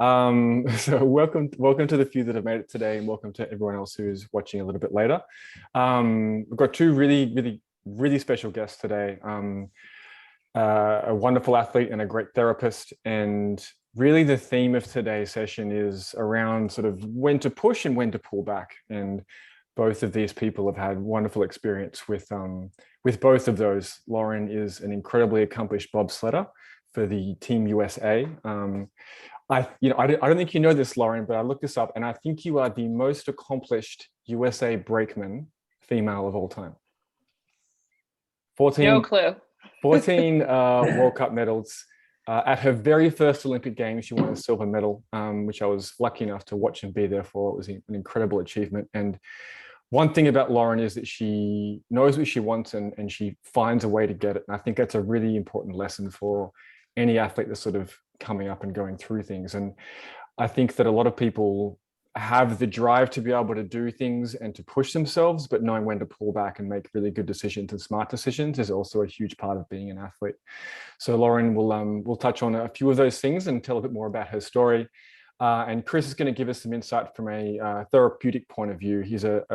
So welcome to the few that have made it today, and welcome to everyone else who's watching a little bit later. We've got two really special guests today. A wonderful athlete and a great therapist. And really the theme of today's session is around sort of when to push and when to pull back. And both of these people have had wonderful experience with both of those. Lauren is an incredibly accomplished bobsledder for the Team USA. I don't think you know this, Lauren, but I looked this up and I think you are the most accomplished USA brakeman female of all time. 14, No clue. 14 World Cup medals. At her very first Olympic Games, she won a silver medal, which I was lucky enough to watch and be there for. It was an incredible achievement. And one thing about Lauren is that she knows what she wants and she finds a way to get it. And I think that's a really important lesson for any athlete that's sort of coming up and going through things. And I think that a lot of people have the drive to be able to do things and to push themselves, but knowing when to pull back and make really good decisions and smart decisions is also a huge part of being an athlete. So Lauren will touch on a few of those things and tell a bit more about her story. And Chris is going to give us some insight from a therapeutic point of view. He's a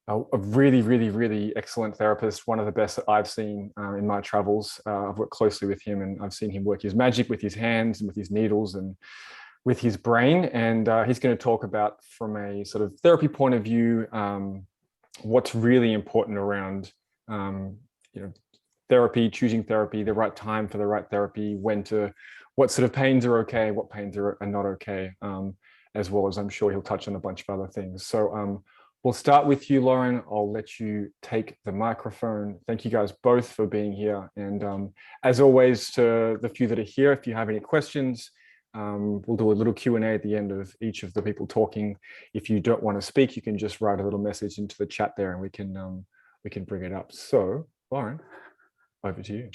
really excellent therapist, one of the best that I've seen in my travels. I've worked closely with him and I've seen him work his magic with his hands and with his needles and with his brain. And he's going to talk about, from a sort of therapy point of view, what's really important around therapy, choosing therapy, the right time for the right therapy, what sort of pains are okay, what pains are not okay, as well as I'm sure he'll touch on a bunch of other things. So we'll start with you, Lauren. I'll let you take the microphone. Thank you guys both for being here. And as always, to the few that are here, if you have any questions, we'll do a little Q&A at the end of each of the people talking. If you don't want to speak, you can just write a little message into the chat there and we can bring it up. So, Lauren, over to you.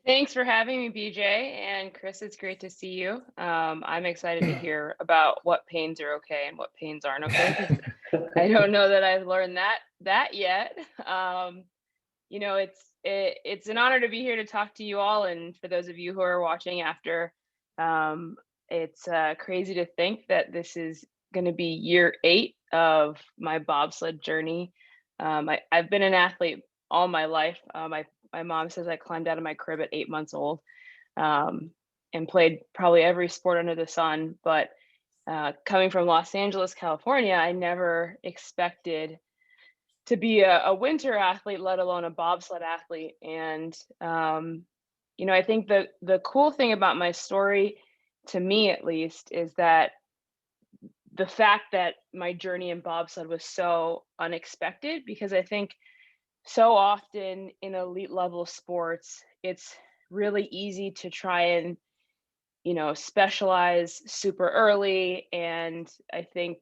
Thanks for having me, BJ. And Chris, it's great to see you. I'm excited to hear about what pains are okay and what pains aren't okay. I don't know that I've learned that yet. It's an honor to be here to talk to you all. And for those of you who are watching after, it's crazy to think that this is going to be year 8 of my bobsled journey. I've been an athlete all my life. My mom says I climbed out of my crib at 8 months old, and played probably every sport under the sun. But coming from Los Angeles, California, I never expected to be a winter athlete, let alone a bobsled athlete. And I think the cool thing about my story, to me at least, is that the fact that my journey in bobsled was so unexpected, because I think so often in elite level sports, it's really easy to try and, specialize super early. And I think,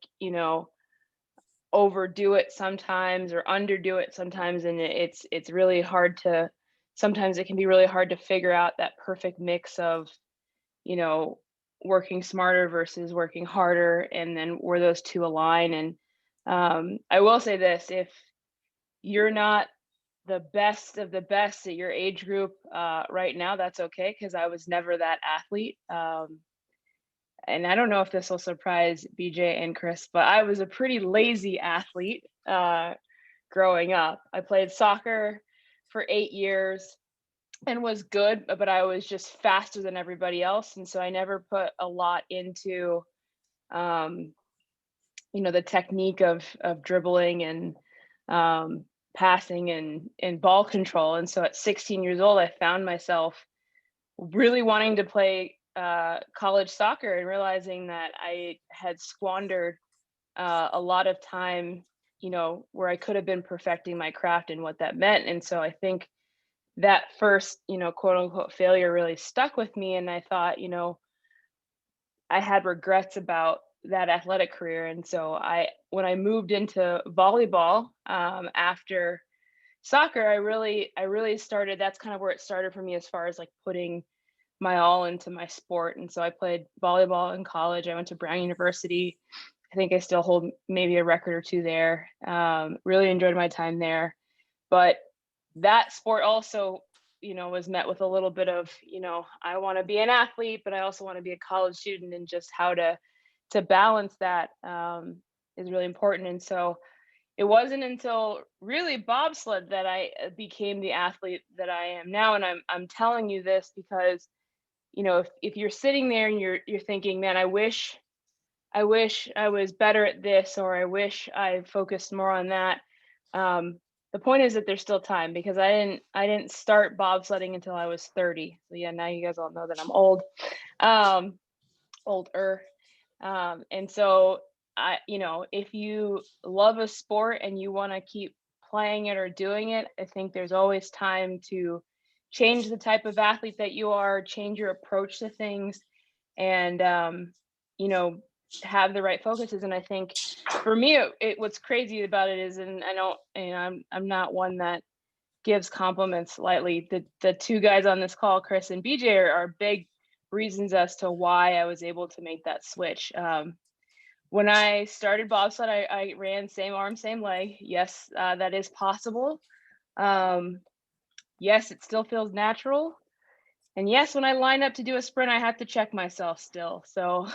overdo it sometimes or underdo it sometimes. And it's really hard sometimes it can be really hard to figure out that perfect mix of, working smarter versus working harder, and then where those two align. And I will say this: if you're not the best of the best at your age group right now, that's okay, because I was never that athlete. And I don't know if this will surprise BJ and Chris, but I was a pretty lazy athlete growing up. I played soccer for 8 years and was good, but I was just faster than everybody else. And so I never put a lot into, the technique of dribbling and passing and ball control. And so at 16 years old, I found myself really wanting to play college soccer and realizing that I had squandered a lot of time, where I could have been perfecting my craft and what that meant. And so I think that first, quote unquote failure really stuck with me. And I thought, I had regrets about that athletic career. And so when I moved into volleyball after soccer, I really started, that's kind of where it started for me as far as like putting my all into my sport. And so I played volleyball in college. I went to Brown University. I think I still hold maybe a record or two there. Really enjoyed my time there. But that sport also, was met with a little bit of, I want to be an athlete, but I also want to be a college student, and just how to balance that is really important. And so it wasn't until really bobsled that I became the athlete that I am now. And I'm telling you this because, if you're sitting there and you're thinking, man, I wish I was better at this, or I wish I focused more on that. The point is that there's still time, because I didn't start bobsledding until I was 30. So yeah, now you guys all know that I'm old, older. And so if you love a sport and you want to keep playing it or doing it, I think there's always time to change the type of athlete that you are, change your approach to things, and you know have the right focuses. And I think for me, what's crazy about it is, and I don't, I'm not one that gives compliments lightly. The two guys on this call, Chris and BJ, are big reasons as to why I was able to make that switch. When I started bobsled, I ran same arm, same leg. Yes, that is possible. Yes, it still feels natural. And yes, when I line up to do a sprint, I have to check myself still. So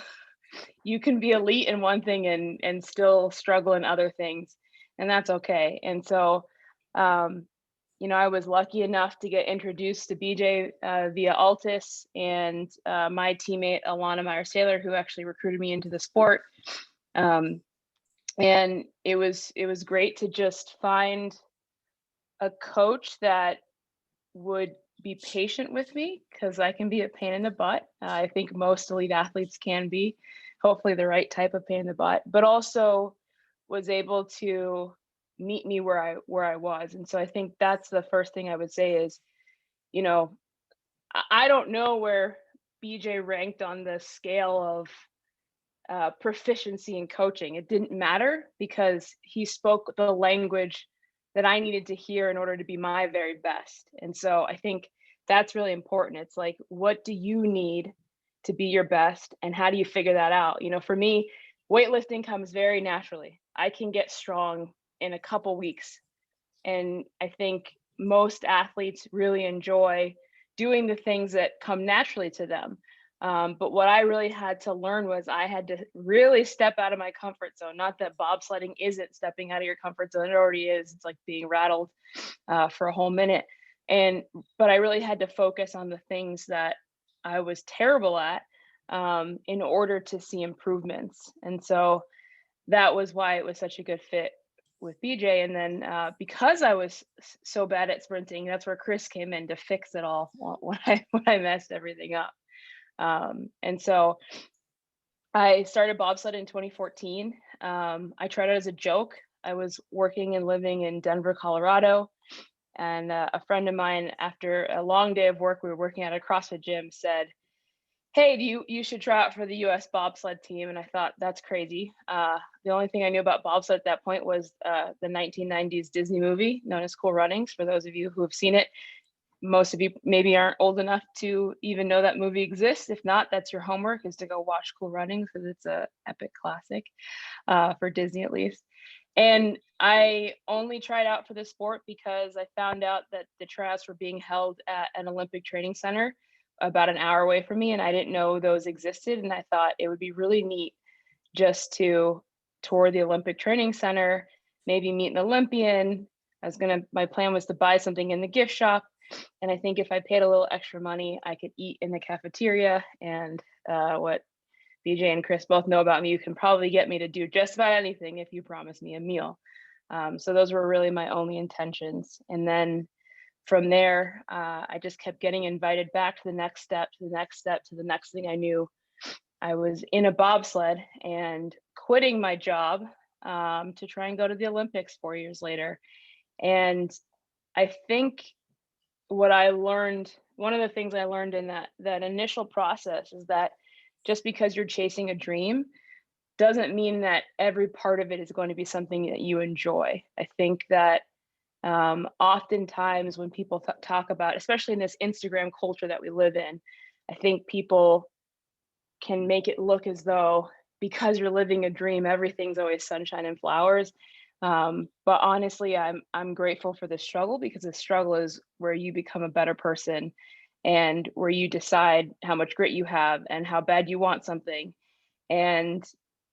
you can be elite in one thing and still struggle in other things, and that's okay. And so, I was lucky enough to get introduced to BJ via Altus, and my teammate Alana Myers-Taylor, who actually recruited me into the sport. And it was great to just find a coach that would be patient with me, because I can be a pain in the butt. I think most elite athletes can be, hopefully the right type of pain in the butt, but also was able to meet me where I was. And so I think that's the first thing I would say is, I don't know where BJ ranked on the scale of proficiency in coaching. It didn't matter, because he spoke the language that I needed to hear in order to be my very best. And so I think that's really important. It's like, what do you need to be your best, and how do you figure that out? For me, weightlifting comes very naturally. I can get strong in a couple weeks. And I think most athletes really enjoy doing the things that come naturally to them. But what I really had to learn was I had to really step out of my comfort zone. Not that bobsledding isn't stepping out of your comfort zone. It already is. It's like being rattled for a whole minute. But I really had to focus on the things that I was terrible at in order to see improvements. And so that was why it was such a good fit with BJ. And then because I was so bad at sprinting, that's where Chris came in to fix it all when I messed everything up. And so I started bobsled in 2014. I tried it as a joke. I was working and living in Denver, Colorado. And a friend of mine, after a long day of work, we were working at a CrossFit gym, said, "Hey, you should try out for the US bobsled team." And I thought, that's crazy. The only thing I knew about bobsled at that point was the 1990s Disney movie known as Cool Runnings. For those of you who have seen it, most of you maybe aren't old enough to even know that movie exists. If not, that's your homework, is to go watch Cool Runnings, because it's a epic classic for Disney, at least. And I only tried out for the sport because I found out that the tryouts were being held at an Olympic training center about an hour away from me, and I didn't know those existed. And I thought it would be really neat just to tour the Olympic training center, maybe meet an Olympian. My plan was to buy something in the gift shop. And I think if I paid a little extra money, I could eat in the cafeteria. And what BJ and Chris both know about me, you can probably get me to do just about anything if you promise me a meal. So those were really my only intentions. And then from there, I just kept getting invited back to the next step, to the next step, to the next thing I knew. I was in a bobsled and quitting my job to try and go to the Olympics 4 years later. And I think what I learned, one of the things I learned in that initial process, is that just because you're chasing a dream doesn't mean that every part of it is going to be something that you enjoy. I think that oftentimes when people talk about, especially in this Instagram culture that we live in, I think people can make it look as though because you're living a dream, everything's always sunshine and flowers. But honestly, I'm grateful for the struggle, because the struggle is where you become a better person, and where you decide how much grit you have and how bad you want something. And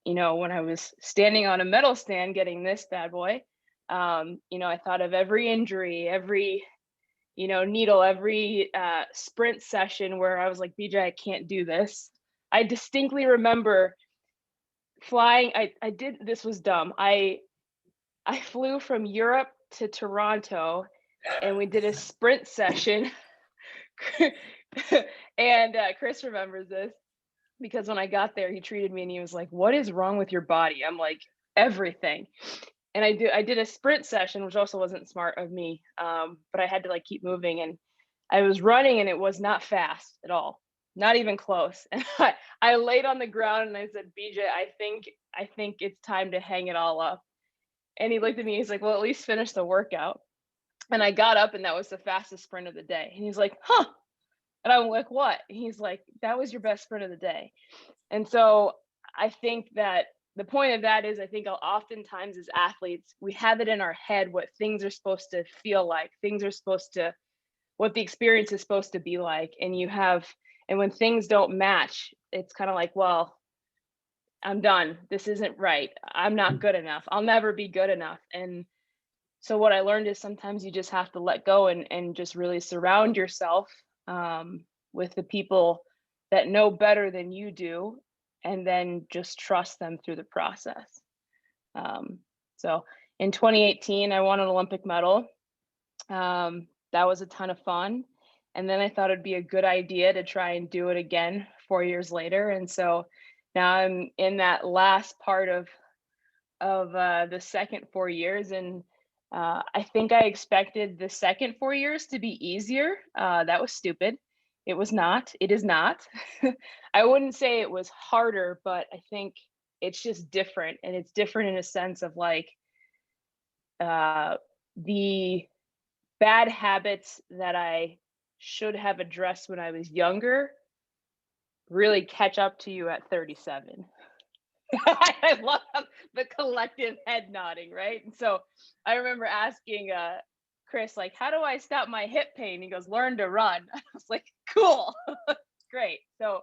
when I was standing on a medal stand getting this bad boy, I thought of every injury, every needle, every sprint session where I was like, BJ, I can't do this. I distinctly remember flying. I did, this was dumb. I flew from Europe to Toronto, and we did a sprint session. And Chris remembers this, because when I got there, he treated me and he was like, "What is wrong with your body?" I'm like, "Everything." And I did a sprint session, which also wasn't smart of me, but I had to like keep moving, and I was running, and it was not fast at all, not even close. And I laid on the ground and I said, "BJ, I think it's time to hang it all up." And he looked at me. He's like, "Well, at least finish the workout." And I got up, and that was the fastest sprint of the day. And he's like, "Huh?" And I'm like, "What?" And he's like, "That was your best sprint of the day." And so I think that the point of that is, I think oftentimes as athletes, we have it in our head what things are supposed to feel like, what the experience is supposed to be like. And when things don't match, it's kind of like, well, I'm done. This isn't right. I'm not good enough. I'll never be good enough. And so what I learned is sometimes you just have to let go, and just really surround yourself with the people that know better than you do, and then just trust them through the process. So in 2018, I won an Olympic medal. That was a ton of fun. And then I thought it'd be a good idea to try and do it again 4 years later. And so now I'm in that last part of the second 4 years, and I think I expected the second 4 years to be easier. That was stupid. It was not. It is not. I wouldn't say it was harder, but I think it's just different, and it's different in a sense of like the bad habits that I should have addressed when I was younger really catch up to you at 37. I love the collective head nodding, right? And so I remember asking Chris, like, how do I stop my hip pain? He goes, learn to run. I was like, cool, great. So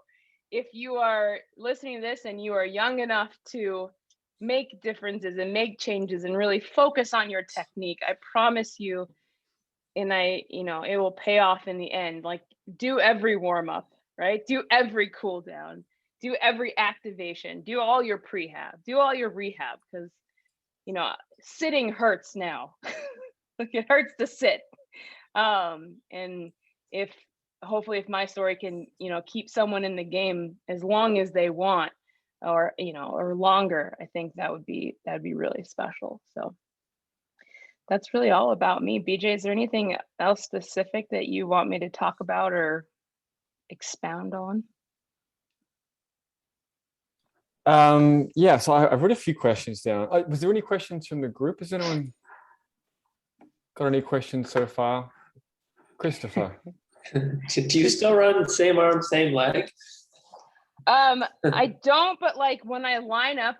if you are listening to this and you are young enough to make differences and make changes and really focus on your technique, I promise you, and it will pay off in the end. Like, do every warm up, right? Do every cool down, do every activation, do all your prehab, do all your rehab, because sitting hurts now. Like, it hurts to sit. And if hopefully if my story can keep someone in the game as long as they want, or longer, I think that'd be really special. So that's really all about me. BJ, is there anything else specific that you want me to talk about or expound on? Yeah, so I've wrote a few questions down. Was there any questions from the group? Has anyone got any questions so far? Christopher. Do you still run same arm, same leg? I don't, but like when I line up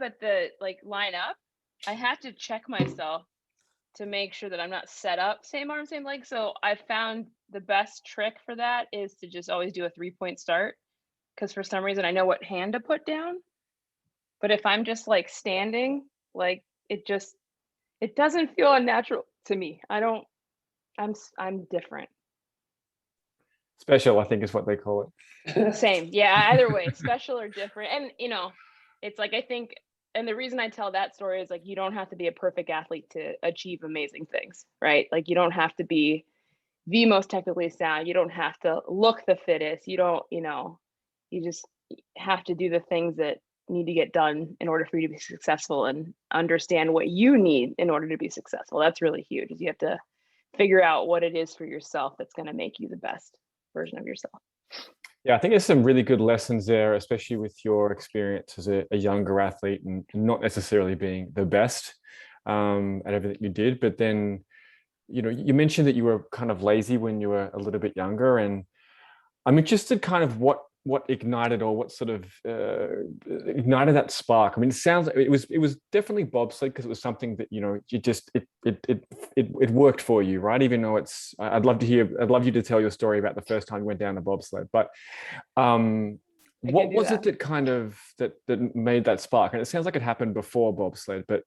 I have to check myself to make sure that I'm not set up same arm, same leg. So I found the best trick for that is to just always do a 3-point start, because for some reason I know what hand to put down. But if I'm just like standing, like it doesn't feel unnatural to me. I'm different. Special, I think, is what they call it. Same. Yeah, either way, special or different. And it's like, I think, and the reason I tell that story is like, you don't have to be a perfect athlete to achieve amazing things, right? Like, you don't have to be the most technically sound. You don't have to look the fittest. You don't, you just have to do the things that need to get done in order for you to be successful, and understand what you need in order to be successful. That's really huge, is you have to figure out what it is for yourself that's going to make you the best version of yourself. Yeah, I think there's some really good lessons there, especially with your experience as a younger athlete and not necessarily being the best at everything you did. But then, you mentioned that you were kind of lazy when you were a little bit younger, and I'm interested kind of what what ignited, or what sort of ignited that spark? I mean, it sounds like it was definitely bobsled, because it was something that, you know, you just it worked for you, right? Even though I'd love you to tell your story about the first time you went down a bobsled, but what was it that kind of that made that spark? And it sounds like it happened before bobsled, but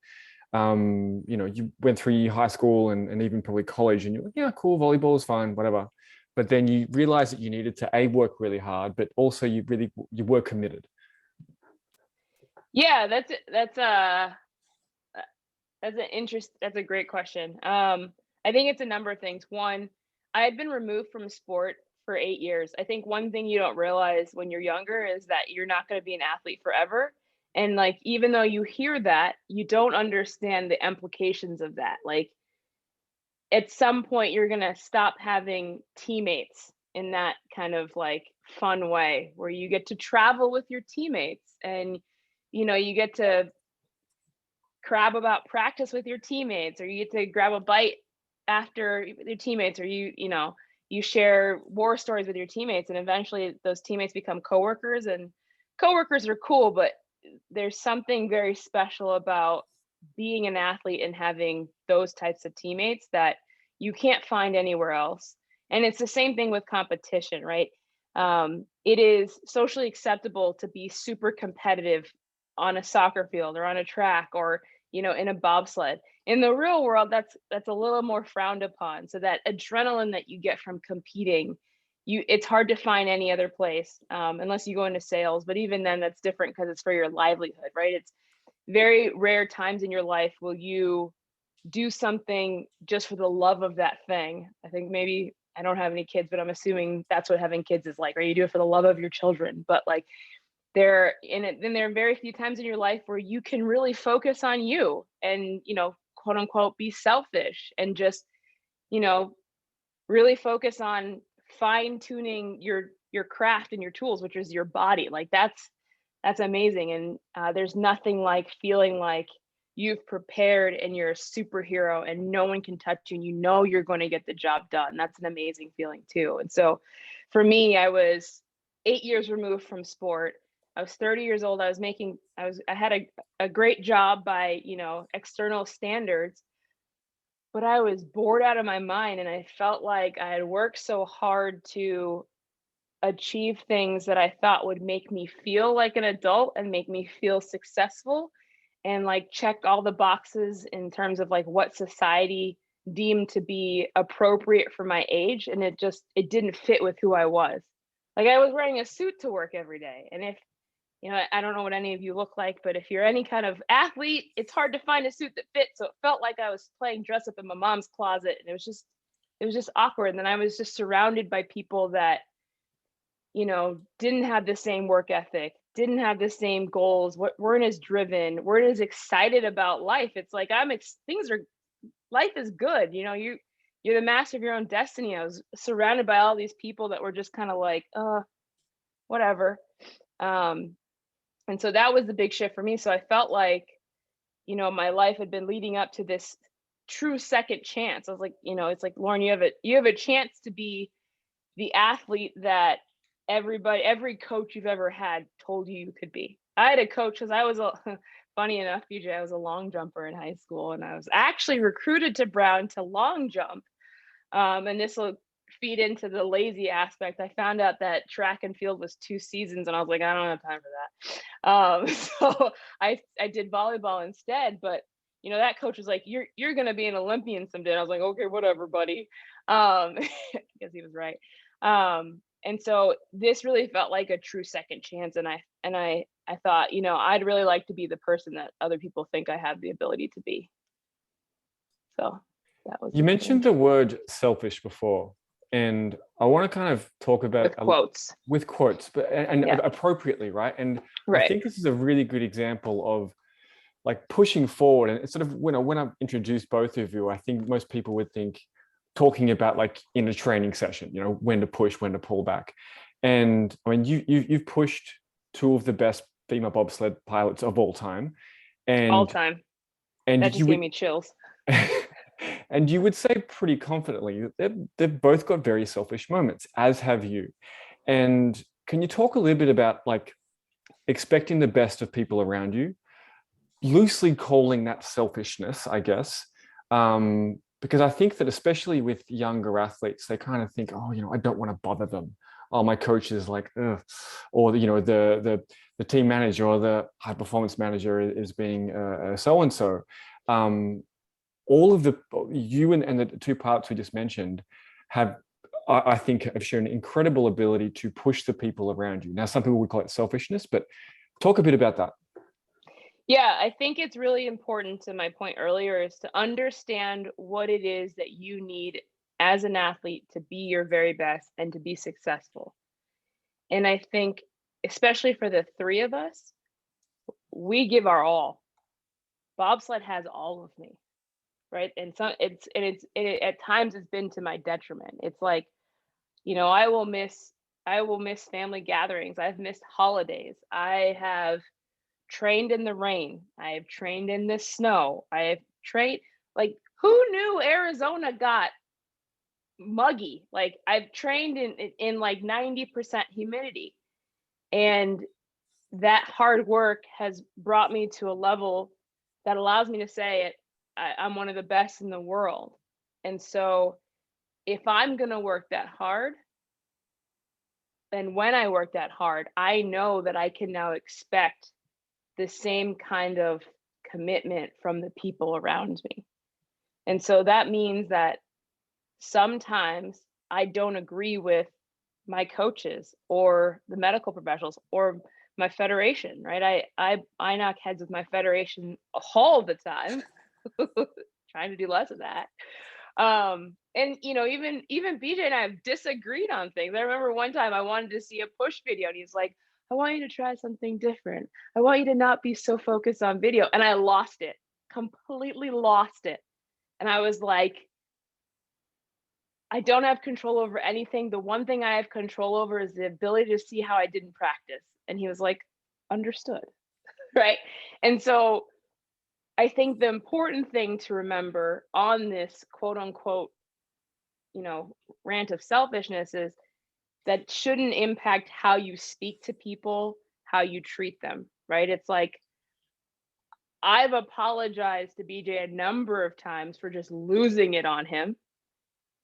you know, you went through high school and even probably college, and you're like, yeah, cool, volleyball is fine, whatever. But then you realized that you needed to work really hard, but also you were committed. Yeah, that's a great question. I think it's a number of things. One, I had been removed from sport for 8 years. I think one thing you don't realize when you're younger is that you're not going to be an athlete forever. And like, even though you hear that, you don't understand the implications of that. Like, at some point you're going to stop having teammates in that kind of like fun way where you get to travel with your teammates, and you know, you get to crab about practice with your teammates, or you get to grab a bite after your teammates, or you know, you share war stories with your teammates, and eventually those teammates become coworkers. And coworkers are cool, but there's something very special about being an athlete and having those types of teammates that you can't find anywhere else. And it's the same thing with competition, right? It is socially acceptable to be super competitive on a soccer field or on a track, or you know, in a bobsled. In the real world, that's a little more frowned upon. So that adrenaline that you get from competing, it's hard to find any other place, unless you go into sales. But even then, that's different because it's for your livelihood, right? It's very rare times in your life will you do something just for the love of that thing. I think maybe, I don't have any kids, but I'm assuming that's what having kids is like, right? You do it for the love of your children. But like, then there are very few times in your life where you can really focus on you and, you know, quote unquote, be selfish and just, you know, really focus on fine tuning your craft and your tools, which is your body. Like that's amazing. And there's nothing like feeling like you've prepared and you're a superhero and no one can touch you and you know you're going to get the job done. That's an amazing feeling too. And so for me, I was 8 years removed from sport. I was 30 years old. I had a great job by, you know, external standards, but I was bored out of my mind. And I felt like I had worked so hard to achieve things that I thought would make me feel like an adult and make me feel successful and like check all the boxes in terms of like what society deemed to be appropriate for my age. And it didn't fit with who I was. Like I was wearing a suit to work every day. And if, you know, I don't know what any of you look like, but if you're any kind of athlete, it's hard to find a suit that fits. So it felt like I was playing dress up in my mom's closet, and it was just awkward. And then I was just surrounded by people that, you know, didn't have the same work ethic, didn't have the same goals, weren't as driven, weren't as excited about life. It's like life is good. You know, you're the master of your own destiny. I was surrounded by all these people that were just kind of like, whatever. And so that was the big shift for me. So I felt like, you know, my life had been leading up to this true second chance. I was like, you know, it's like, Lauren, you have a chance to be the athlete that every coach you've ever had told you could be. I had a coach because I was funny enough, BJ, I was a long jumper in high school, and I was actually recruited to Brown to long jump. And this will feed into the lazy aspect. I found out that track and field was 2 seasons, and I was like, I don't have time for that. So I did volleyball instead. But you know, that coach was like, you're gonna be an Olympian someday. And I was like, okay, whatever, buddy. I guess he was right. And so this really felt like a true second chance. And I thought, you know, I'd really like to be the person that other people think I have the ability to be. So that was. You mentioned the word selfish before, and I want to kind of talk about with quotes, but yeah. Appropriately, right? And right. I think this is a really good example of like pushing forward. And it's sort of when I introduced both of you, I think most people would think talking about like in a training session, you know, when to push, when to pull back. And I mean, you've pushed 2 of the best female bobsled pilots of all time. And all time. And that just gave me chills. And you would say pretty confidently that they've both got very selfish moments, as have you. And can you talk a little bit about like expecting the best of people around you, loosely calling that selfishness, I guess? Because I think that especially with younger athletes, they kind of think, oh, I don't want to bother them. Oh, my coach is like, ugh. Or the team manager or the high performance manager is being so and so. All of you and the two parts we just mentioned have, I think, have shown incredible ability to push the people around you. Now, some people would call it selfishness, but talk a bit about that. Yeah, I think it's really important, to my point earlier, is to understand what it is that you need as an athlete to be your very best and to be successful. And I think, especially for the three of us, we give our all. Bobsled has all of me, right? And at times it's been to my detriment. It's like, I will miss family gatherings. I've missed holidays. I have trained in the rain. I have trained in the snow. I have trained, like, who knew Arizona got muggy? Like, I've trained in like 90% humidity. And that hard work has brought me to a level that allows me to say I'm one of the best in the world. And so if I'm going to work that hard, and when I work that hard, I know that I can now expect the same kind of commitment from the people around me. And so that means that sometimes I don't agree with my coaches or the medical professionals or my federation, right? I knock heads with my federation all the time, trying to do less of that. And even BJ and I have disagreed on things. I remember one time I wanted to see a push video and he's like, I want you to try something different. I want you to not be so focused on video. And I lost it, completely lost it. And I was like, I don't have control over anything. The one thing I have control over is the ability to see how I didn't practice. And he was like, understood, right? And so I think the important thing to remember on this quote unquote, rant of selfishness is that shouldn't impact how you speak to people, how you treat them, right? It's like, I've apologized to BJ a number of times for just losing it on him.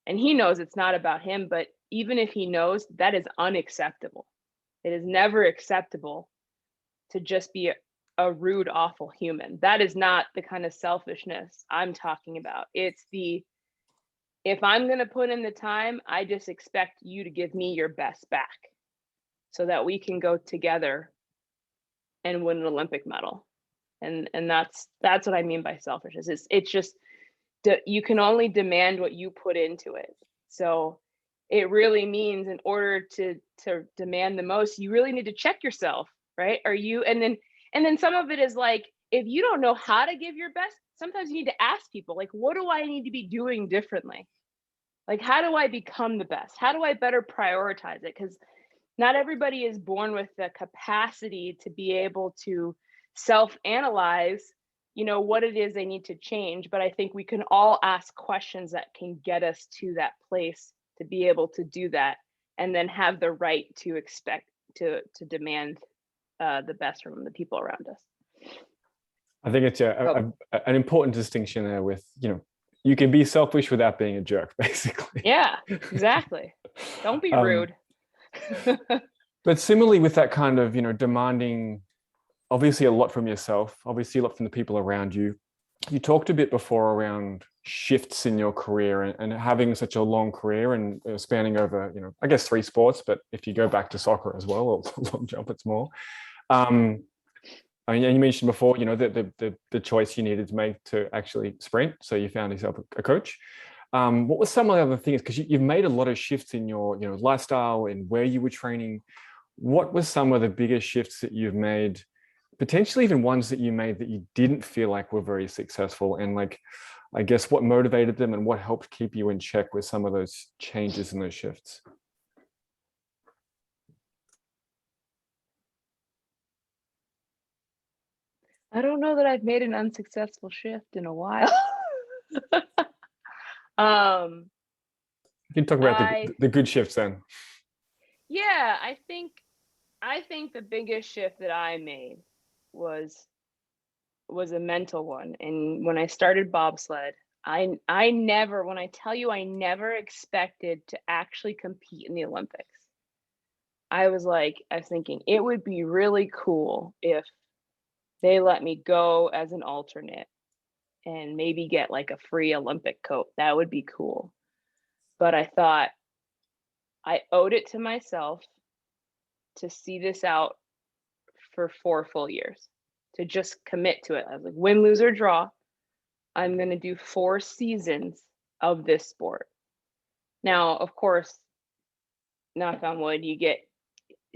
And he knows it's not about him, but even if he knows, that is unacceptable. It is never acceptable to just be a rude, awful human. That is not the kind of selfishness I'm talking about. It's if I'm going to put in the time, I just expect you to give me your best back so that we can go together and win an Olympic medal. And that's what I mean by selfishness. It's just, you can only demand what you put into it. So it really means, in order to demand the most, you really need to check yourself, right? And then some of it is like, if you don't know how to give your best, sometimes you need to ask people, like, what do I need to be doing differently? Like, how do I become the best? How do I better prioritize it? Because not everybody is born with the capacity to be able to self-analyze, what it is they need to change. But I think we can all ask questions that can get us to that place to be able to do that, and then have the right to expect to demand the best from the people around us. I think it's an important distinction there with, you can be selfish without being a jerk, basically. Yeah, exactly. Don't be rude. But similarly with that kind of, demanding obviously a lot from yourself, obviously a lot from the people around you. You talked a bit before around shifts in your career and having such a long career and spanning over, I guess 3 sports, but if you go back to soccer as well, or long jump, it's more. I mean, you mentioned before, the choice you needed to make to actually sprint. So you found yourself a coach. What were some of the other things? Because you've made a lot of shifts in your, lifestyle and where you were training. What were some of the biggest shifts that you've made, potentially even ones that you made that you didn't feel like were very successful? And like, I guess what motivated them and what helped keep you in check with some of those changes and those shifts? I don't know that I've made an unsuccessful shift in a while. You can talk about the good shifts then. Yeah, I think I think the biggest shift that I made was a mental one. And when I started bobsled, I never, when I tell you I never expected to actually compete in the Olympics. I was thinking it would be really cool if they let me go as an alternate and maybe get like a free Olympic coat. That would be cool. But I thought I owed it to myself to see this out for 4 full years, to just commit to it. I was like, win, lose, or draw, I'm going to do 4 seasons of this sport. Now, of course, knock on wood, you get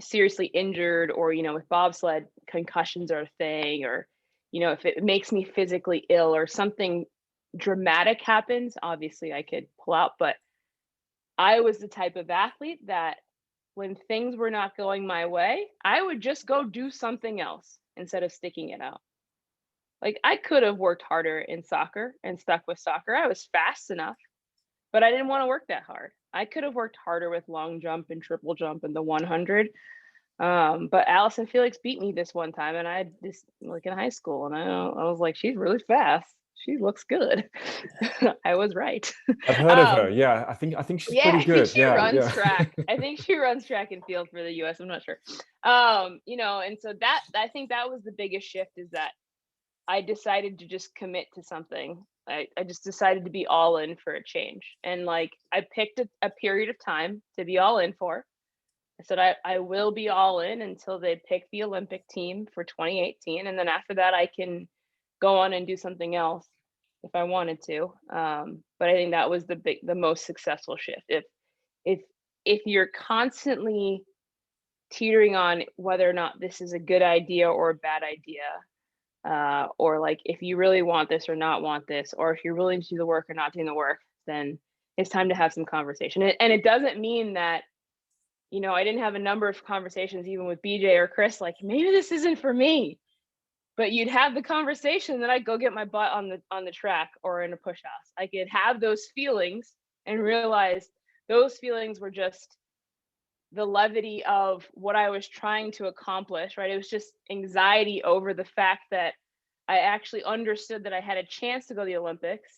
seriously injured, or, with bobsled, concussions are a thing, or, if it makes me physically ill or something dramatic happens, obviously I could pull out. But I was the type of athlete that when things were not going my way, I would just go do something else instead of sticking it out. Like, I could have worked harder in soccer and stuck with soccer. I was fast enough, but I didn't want to work that hard. I could have worked harder with long jump and triple jump and the 100. But Allison Felix beat me this one time, and I just, like, in high school, and I was like, she's really fast. She looks good. I was right. I've heard of her. Yeah, I think she's pretty I think good. she Yeah, runs yeah. track. I think she runs track and field for the US. I'm not sure. And so that, I think that was the biggest shift, is that I decided to just commit to something. I just decided to be all in for a change. And like, I picked a period of time to be all in for. I said, I will be all in until they pick the Olympic team for 2018. And then after that, I can go on and do something else if I wanted to. But I think that was the most successful shift. If you're constantly teetering on whether or not this is a good idea or a bad idea, or like, if you really want this or not want this, or if you're willing to do the work or not doing the work, then it's time to have some conversation. And it doesn't mean that, I didn't have a number of conversations even with BJ or Chris, like, maybe this isn't for me. But you'd have the conversation, then I'd go get my butt on the track or in a push house. I could have those feelings and realize those feelings were just the levity of what I was trying to accomplish, right? It was just anxiety over the fact that I actually understood that I had a chance to go to the Olympics,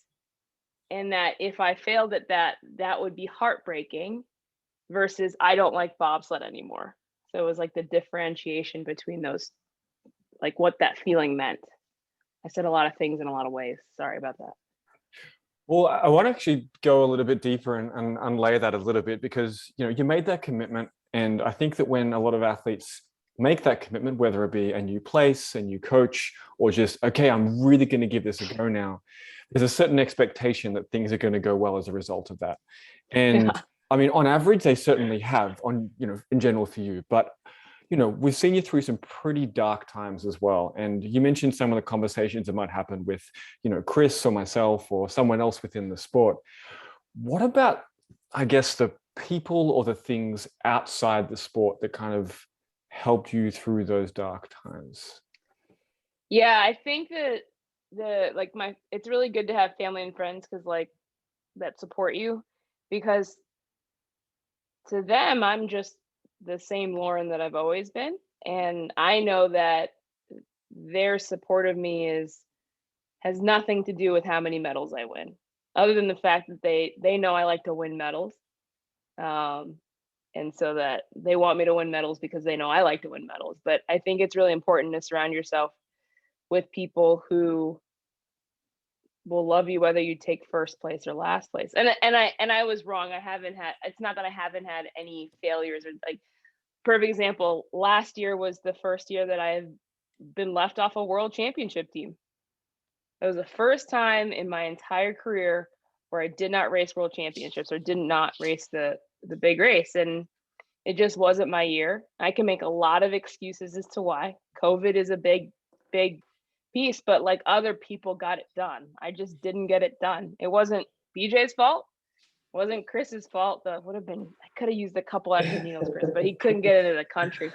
and that if I failed at that would be heartbreaking, versus I don't like bobsled anymore. So it was like the differentiation between those, like what that feeling meant. I said a lot of things in a lot of ways. Sorry about that. Well, I want to actually go a little bit deeper and unlay that a little bit, because you made that commitment, and I think that when a lot of athletes make that commitment, whether it be a new place, a new coach, or just, okay, I'm really going to give this a go now, there's a certain expectation that things are going to go well as a result of that. And Yeah. I mean, on average, they certainly have, in general for you, but we've seen you through some pretty dark times as well. And you mentioned some of the conversations that might happen with, Chris or myself or someone else within the sport. What about, I guess, the people or the things outside the sport that kind of helped you through those dark times? Yeah, I think that it's really good to have family and friends, because like, that support you, because to them, I'm just the same Lauren that I've always been. And I know that their support of me has nothing to do with how many medals I win, other than the fact that they know I like to win medals. And so that they want me to win medals because they know I like to win medals. But I think it's really important to surround yourself with people who will love you whether you take first place or last place. And I was wrong. It's not that I haven't had any failures, or like, perfect example, last year was the first year that I've been left off a world championship team. It was the first time in my entire career where I did not race world championships, or did not race the big race. And it just wasn't my year. I can make a lot of excuses as to why. COVID is a big piece, but like, other people got it done. I just didn't get it done. It wasn't BJ's fault. It wasn't Chris's fault. I could have used a couple extra needles, Chris, but he couldn't get into the country.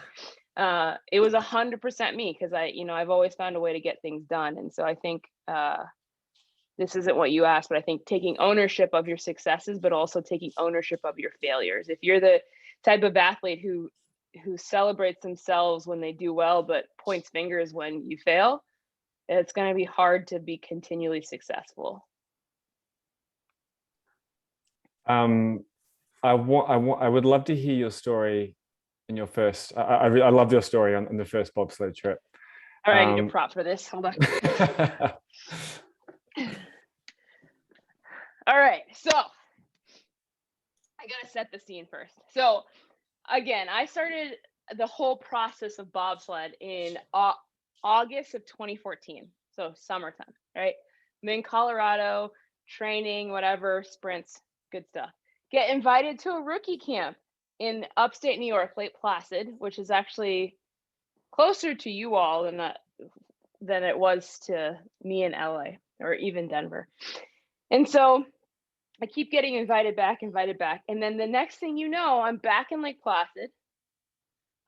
It was 100% me, because I've always found a way to get things done. And so I think this isn't what you asked, but I think taking ownership of your successes, but also taking ownership of your failures. If you're the type of athlete who who celebrates themselves when they do well, but points fingers when you fail, it's going to be hard to be continually successful. I would love to hear your story in your first. I love your story on the first bobsled trip. All right, I need a prop for this. Hold on. All right, so I gotta set the scene first. So again, I started the whole process of bobsled in August of 2014, so summertime, right? I'm in Colorado, training, whatever, sprints, good stuff. Get invited to a rookie camp in upstate New York, Lake Placid, which is actually closer to you all than it was to me in LA or even Denver. And so I keep getting invited back. And then the next thing you know, I'm back in Lake Placid.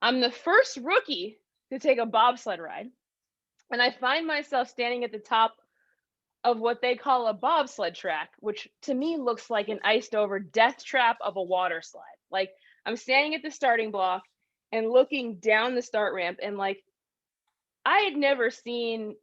I'm the first rookie to take a bobsled ride. And I find myself standing at the top of what they call a bobsled track, which to me looks like an iced over death trap of a water slide. Like I'm standing at the starting block and looking down the start ramp, and like I had never seen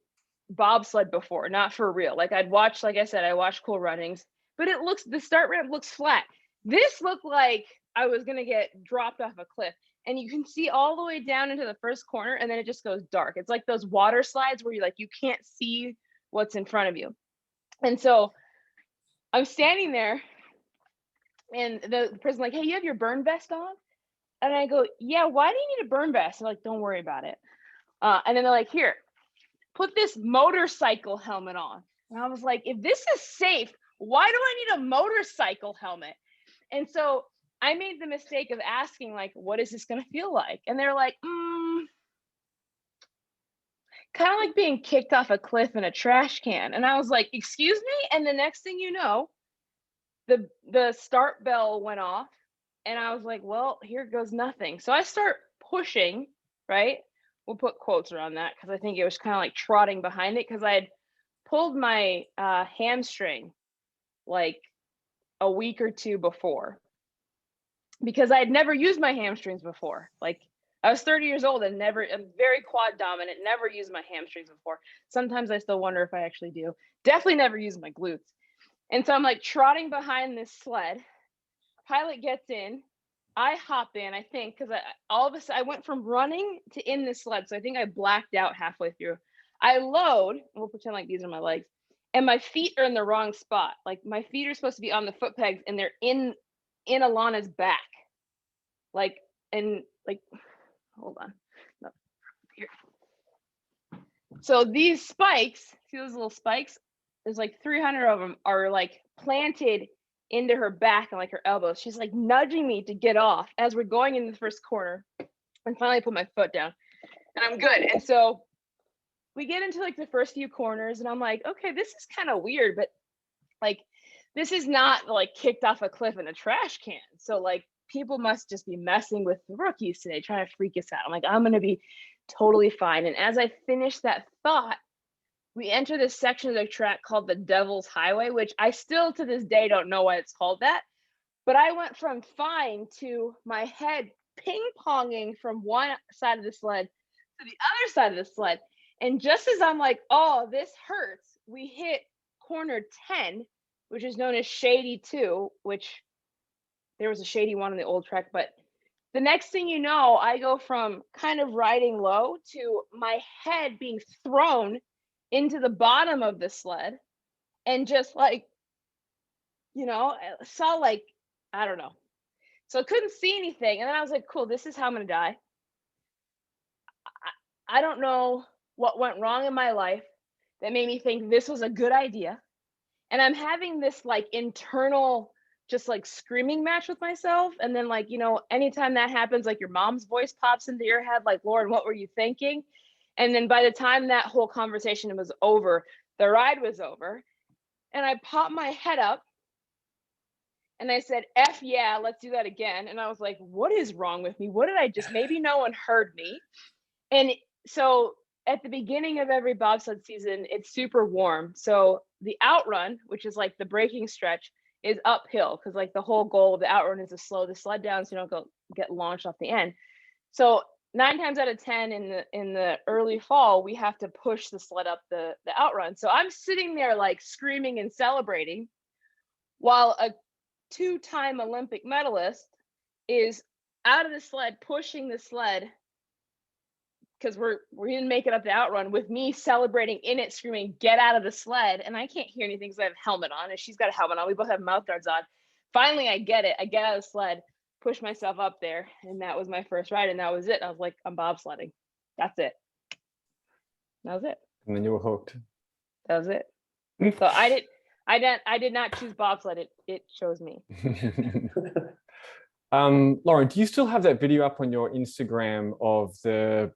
bobsled before, not for real. Like I'd watched, like I said, I watched Cool Runnings, but the start ramp looks flat. This looked like I was gonna get dropped off a cliff. And you can see all the way down into the first corner, and then it just goes dark. It's like those water slides where you can't see what's in front of you. And so I'm standing there, and the person's like, "Hey, you have your burn vest on?" And I go, "Yeah, why do you need a burn vest?" And they're like, "Don't worry about it." And then they're like, "Here, put this motorcycle helmet on." And I was like, if this is safe, why do I need a motorcycle helmet? And so I made the mistake of asking, like, what is this going to feel like? And they're like, kind of like being kicked off a cliff in a trash can. And I was like, excuse me? And the next thing you know, the start bell went off, and I was like, well, here goes nothing. So I start pushing, right? We'll put quotes around that because I think it was kind of like trotting behind it, because I had pulled my hamstring like a week or two before, because I had never used my hamstrings before. Like I was 30 years old and I'm very quad dominant, never used my hamstrings before. Sometimes I still wonder if I actually do. Definitely never used my glutes. And so I'm like trotting behind this sled. Pilot gets in. I hop in, I think, because all of a sudden I went from running to in the sled. So I think I blacked out halfway through. I load, we'll pretend like these are my legs, and my feet are in the wrong spot. Like my feet are supposed to be on the foot pegs, and they're in Alana's back. Hold on. No, here. So these spikes, see those little spikes? There's like 300 of them are like planted into her back and like her elbows. She's like nudging me to get off as we're going into the first corner, and finally I put my foot down and I'm good. And so we get into like the first few corners, and I'm like, okay, this is kind of weird, but like this is not like kicked off a cliff in a trash can. So like people must just be messing with the rookies today, trying to freak us out. I'm like, I'm gonna be totally fine. And as I finish that thought, we enter this section of the track called the Devil's Highway, which I still to this day don't know why it's called that. But I went from fine to my head ping-ponging from one side of the sled to the other side of the sled. And just as I'm like, oh, this hurts, we hit corner 10, which is known as Shady 2, which there was a Shady 1 on the old track. But the next thing you know, I go from kind of riding low to my head being thrown into the bottom of the sled, and just like, I saw like, I don't know. So I couldn't see anything. And then I was like, cool, this is how I'm going to die. I don't know what went wrong in my life that made me think this was a good idea. And I'm having this like internal, just like screaming match with myself. And then like, anytime that happens, like your mom's voice pops into your head, like, Lauren, what were you thinking? And then by the time that whole conversation was over, the ride was over. And I popped my head up and I said, F yeah, let's do that again. And I was like, what is wrong with me? What did I just, maybe no one heard me. And so at the beginning of every bobsled season, it's super warm. So the outrun, which is like the braking stretch, is uphill, because like the whole goal of the outrun is to slow the sled down so you don't get launched off the end. So 9 times out of 10 in the early fall, we have to push the sled up the outrun. So I'm sitting there like screaming and celebrating while a 2-time Olympic medalist is out of the sled, pushing the sled because we didn't make it up the outrun, with me celebrating in it, screaming, "Get out of the sled!" And I can't hear anything because I have a helmet on, and she's got a helmet on. We both have mouth guards on. Finally, I get it. I get out of the sled, push myself up there, and that was my first ride, and that was it. I was like, I'm bobsledding. That's it. That was it. And then you were hooked. That was it. So I did not choose bobsled. It chose me. Lauren, do you still have that video up on your Instagram of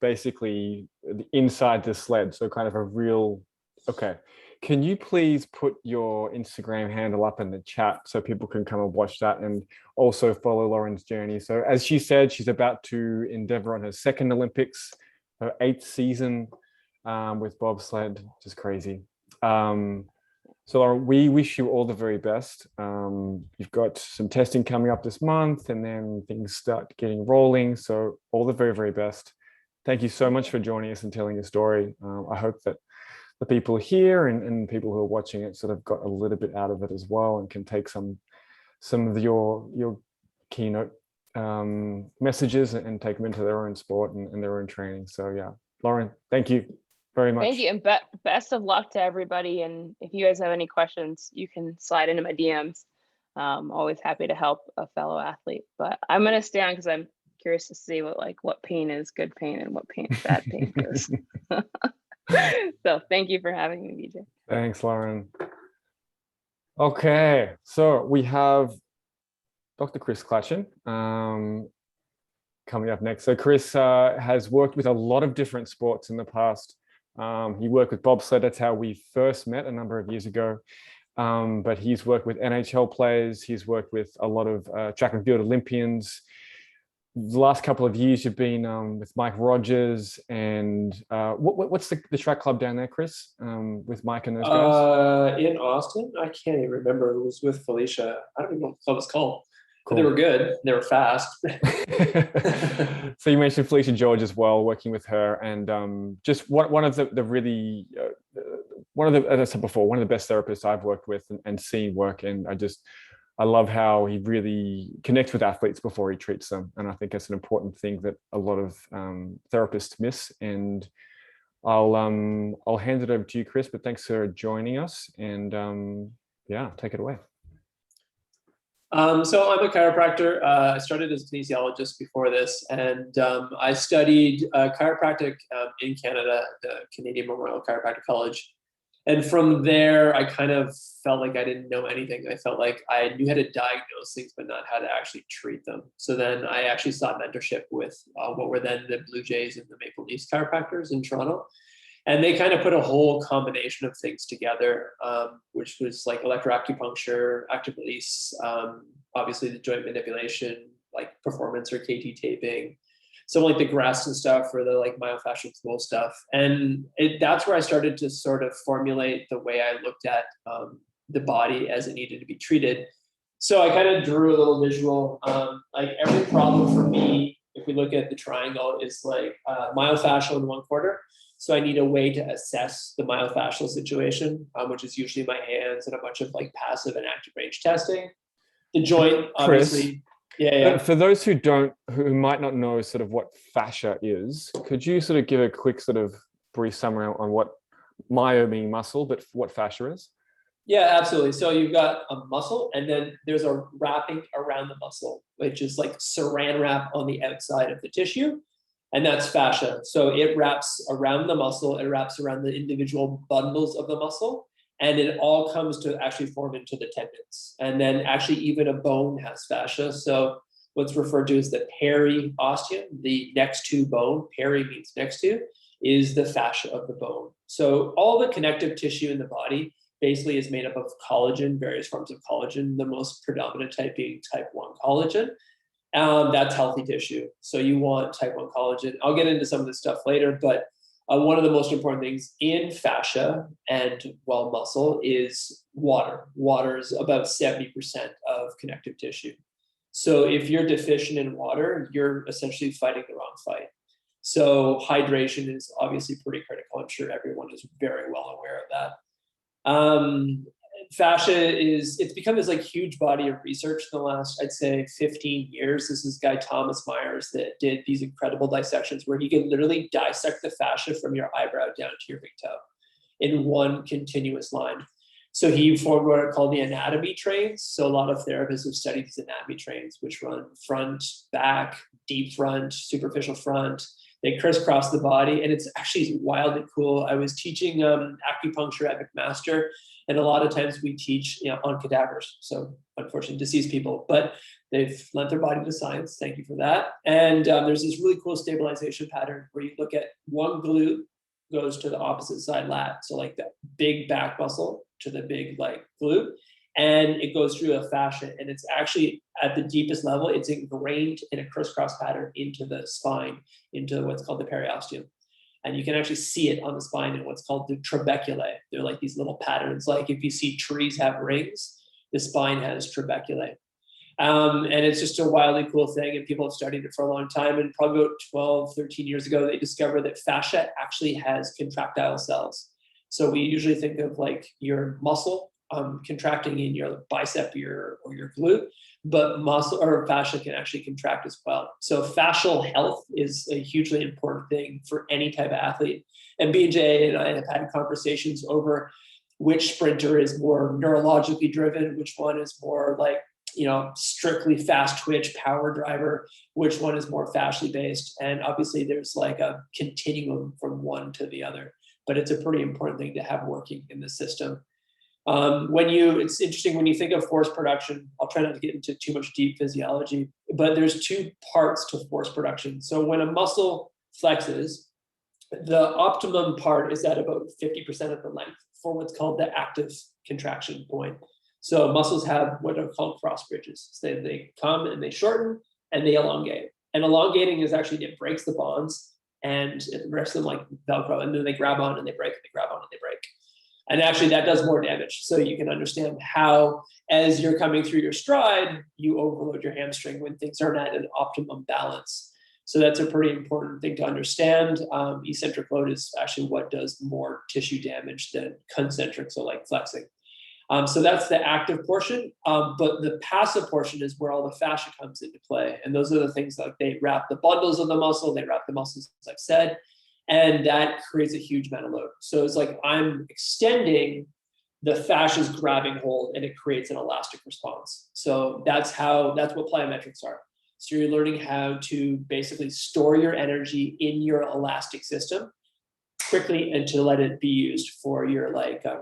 basically the inside the sled? So kind of a real, okay. Can you please put your Instagram handle up in the chat so people can come and watch that and also follow Lauren's journey? So as she said, she's about to endeavor on her second Olympics, her 8th season with bobsled, which is crazy. So Lauren, we wish you all the very best. You've got some testing coming up this month, and then things start getting rolling. So all the very, very best. Thank you so much for joining us and telling your story. I hope that the people here and people who are watching it sort of got a little bit out of it as well, and can take some of your keynote messages and take them into their own sport and their own training. So yeah, Lauren, thank you very much. Thank you, and best of luck to everybody. And if you guys have any questions, you can slide into my DMs. Always happy to help a fellow athlete. But I'm gonna stay on because I'm curious to see what pain is good pain and what pain is bad pain. So thank you for having me, BJ. Thanks, Lauren. Okay, so we have Dr. Chris Clatton coming up next. So Chris has worked with a lot of different sports in the past. He worked with bobsled. That's how we first met a number of years ago. But he's worked with NHL players. He's worked with a lot of track and field Olympians. The last couple of years, you've been with Mike Rogers and what's the track club down there, Chris? With Mike and those guys? In Austin, I can't even remember. It was with Felicia. I don't even know what the club was called. Cool. But they were good. They were fast. So you mentioned Felicia George as well, working with her, and just one of the really as I said before, one of the best therapists I've worked with and seen work. And I love how he really connects with athletes before he treats them. And I think that's an important thing that a lot of therapists miss. And I'll hand it over to you, Chris, but thanks for joining us. And yeah, take it away. So I'm a chiropractor. I started as a kinesiologist before this, and I studied chiropractic in Canada, the Canadian Memorial Chiropractic College. And from there, I kind of felt like I didn't know anything. I felt like I knew how to diagnose things, but not how to actually treat them. So then I actually sought mentorship with what were then the Blue Jays and the Maple Leafs chiropractors in Toronto. And they kind of put a whole combination of things together, which was like electroacupuncture, active release, obviously the joint manipulation, like performance or KT taping, some like the grass and stuff for the like myofascial flow stuff. And that's where I started to sort of formulate the way I looked at the body as it needed to be treated. So I kind of drew a little visual, like every problem for me, if we look at the triangle, is like myofascial in one quarter. So I need a way to assess the myofascial situation, which is usually my hands and a bunch of like passive and active range testing. The joint, obviously. Chris, yeah. For those who might not know sort of what fascia is, could you sort of give a quick sort of brief summary on what myo meaning muscle, but what fascia is? Yeah, absolutely. So you've got a muscle, and then there's a wrapping around the muscle, which is like saran wrap on the outside of the tissue. And that's fascia. So it wraps around the muscle, it wraps around the individual bundles of the muscle, and it all comes to actually form into the tendons. And then actually even a bone has fascia. So what's referred to as the periosteum, the next to bone, peri means next to, is the fascia of the bone. So all the connective tissue in the body basically is made up of collagen, various forms of collagen, the most predominant type being type 1 collagen. That's healthy tissue. So you want type 1 collagen. I'll get into some of this stuff later, but one of the most important things in fascia and muscle is water. Water is about 70% of connective tissue. So if you're deficient in water, you're essentially fighting the wrong fight. So hydration is obviously pretty critical. I'm sure everyone is very well aware of that. Fascia it's become this like huge body of research in the last, I'd say 15 years. This is guy Thomas Myers that did these incredible dissections where he can literally dissect the fascia from your eyebrow down to your big toe in one continuous line. So he formed what are called the anatomy trains. So a lot of therapists have studied these anatomy trains, which run front, back, deep front, superficial front. They crisscross the body, and it's actually wildly cool. I was teaching acupuncture at McMaster, and a lot of times we teach, on cadavers. So unfortunately, deceased people, but they've lent their body to science. Thank you for that. And there's this really cool stabilization pattern where you look at one glute goes to the opposite side lat. So like that big back muscle to the big like glute, and it goes through a fascia, and it's actually at the deepest level, it's ingrained in a crisscross pattern into the spine, into what's called the periosteum. And you can actually see it on the spine in what's called the trabeculae. They're like these little patterns. Like if you see trees have rings, the spine has trabeculae. And it's just a wildly cool thing, and people have studied it for a long time. And probably about 12, 13 years ago, they discovered that fascia actually has contractile cells. So we usually think of like your muscle contracting in your bicep or your glute, but muscle or fascia can actually contract as well. So fascial health is a hugely important thing for any type of athlete. And BJ and I have had conversations over which sprinter is more neurologically driven, which one is more like, strictly fast twitch power driver, which one is more fascially based. And obviously there's like a continuum from one to the other, but it's a pretty important thing to have working in the system. It's interesting when you think of force production. I'll try not to get into too much deep physiology, but there's two parts to force production. So when a muscle flexes, the optimum part is at about 50% of the length for what's called the active contraction point. So muscles have what are called cross bridges. So they come and they shorten and they elongate. And elongating is actually, it breaks the bonds and it rests them like Velcro, and then they grab on and they break, and they grab on and they break. And actually that does more damage. So you can understand how, as you're coming through your stride, you overload your hamstring when things aren't at an optimum balance. So that's a pretty important thing to understand. Eccentric load is actually what does more tissue damage than concentric, so like flexing. So that's the active portion, but the passive portion is where all the fascia comes into play. And those are the things like they wrap the bundles of the muscle, they wrap the muscles, as I've said, and that creates a huge amount of load. So it's like I'm extending, the fascia's grabbing hold, and it creates an elastic response. So that's what plyometrics are. So you're learning how to basically store your energy in your elastic system quickly and to let it be used for your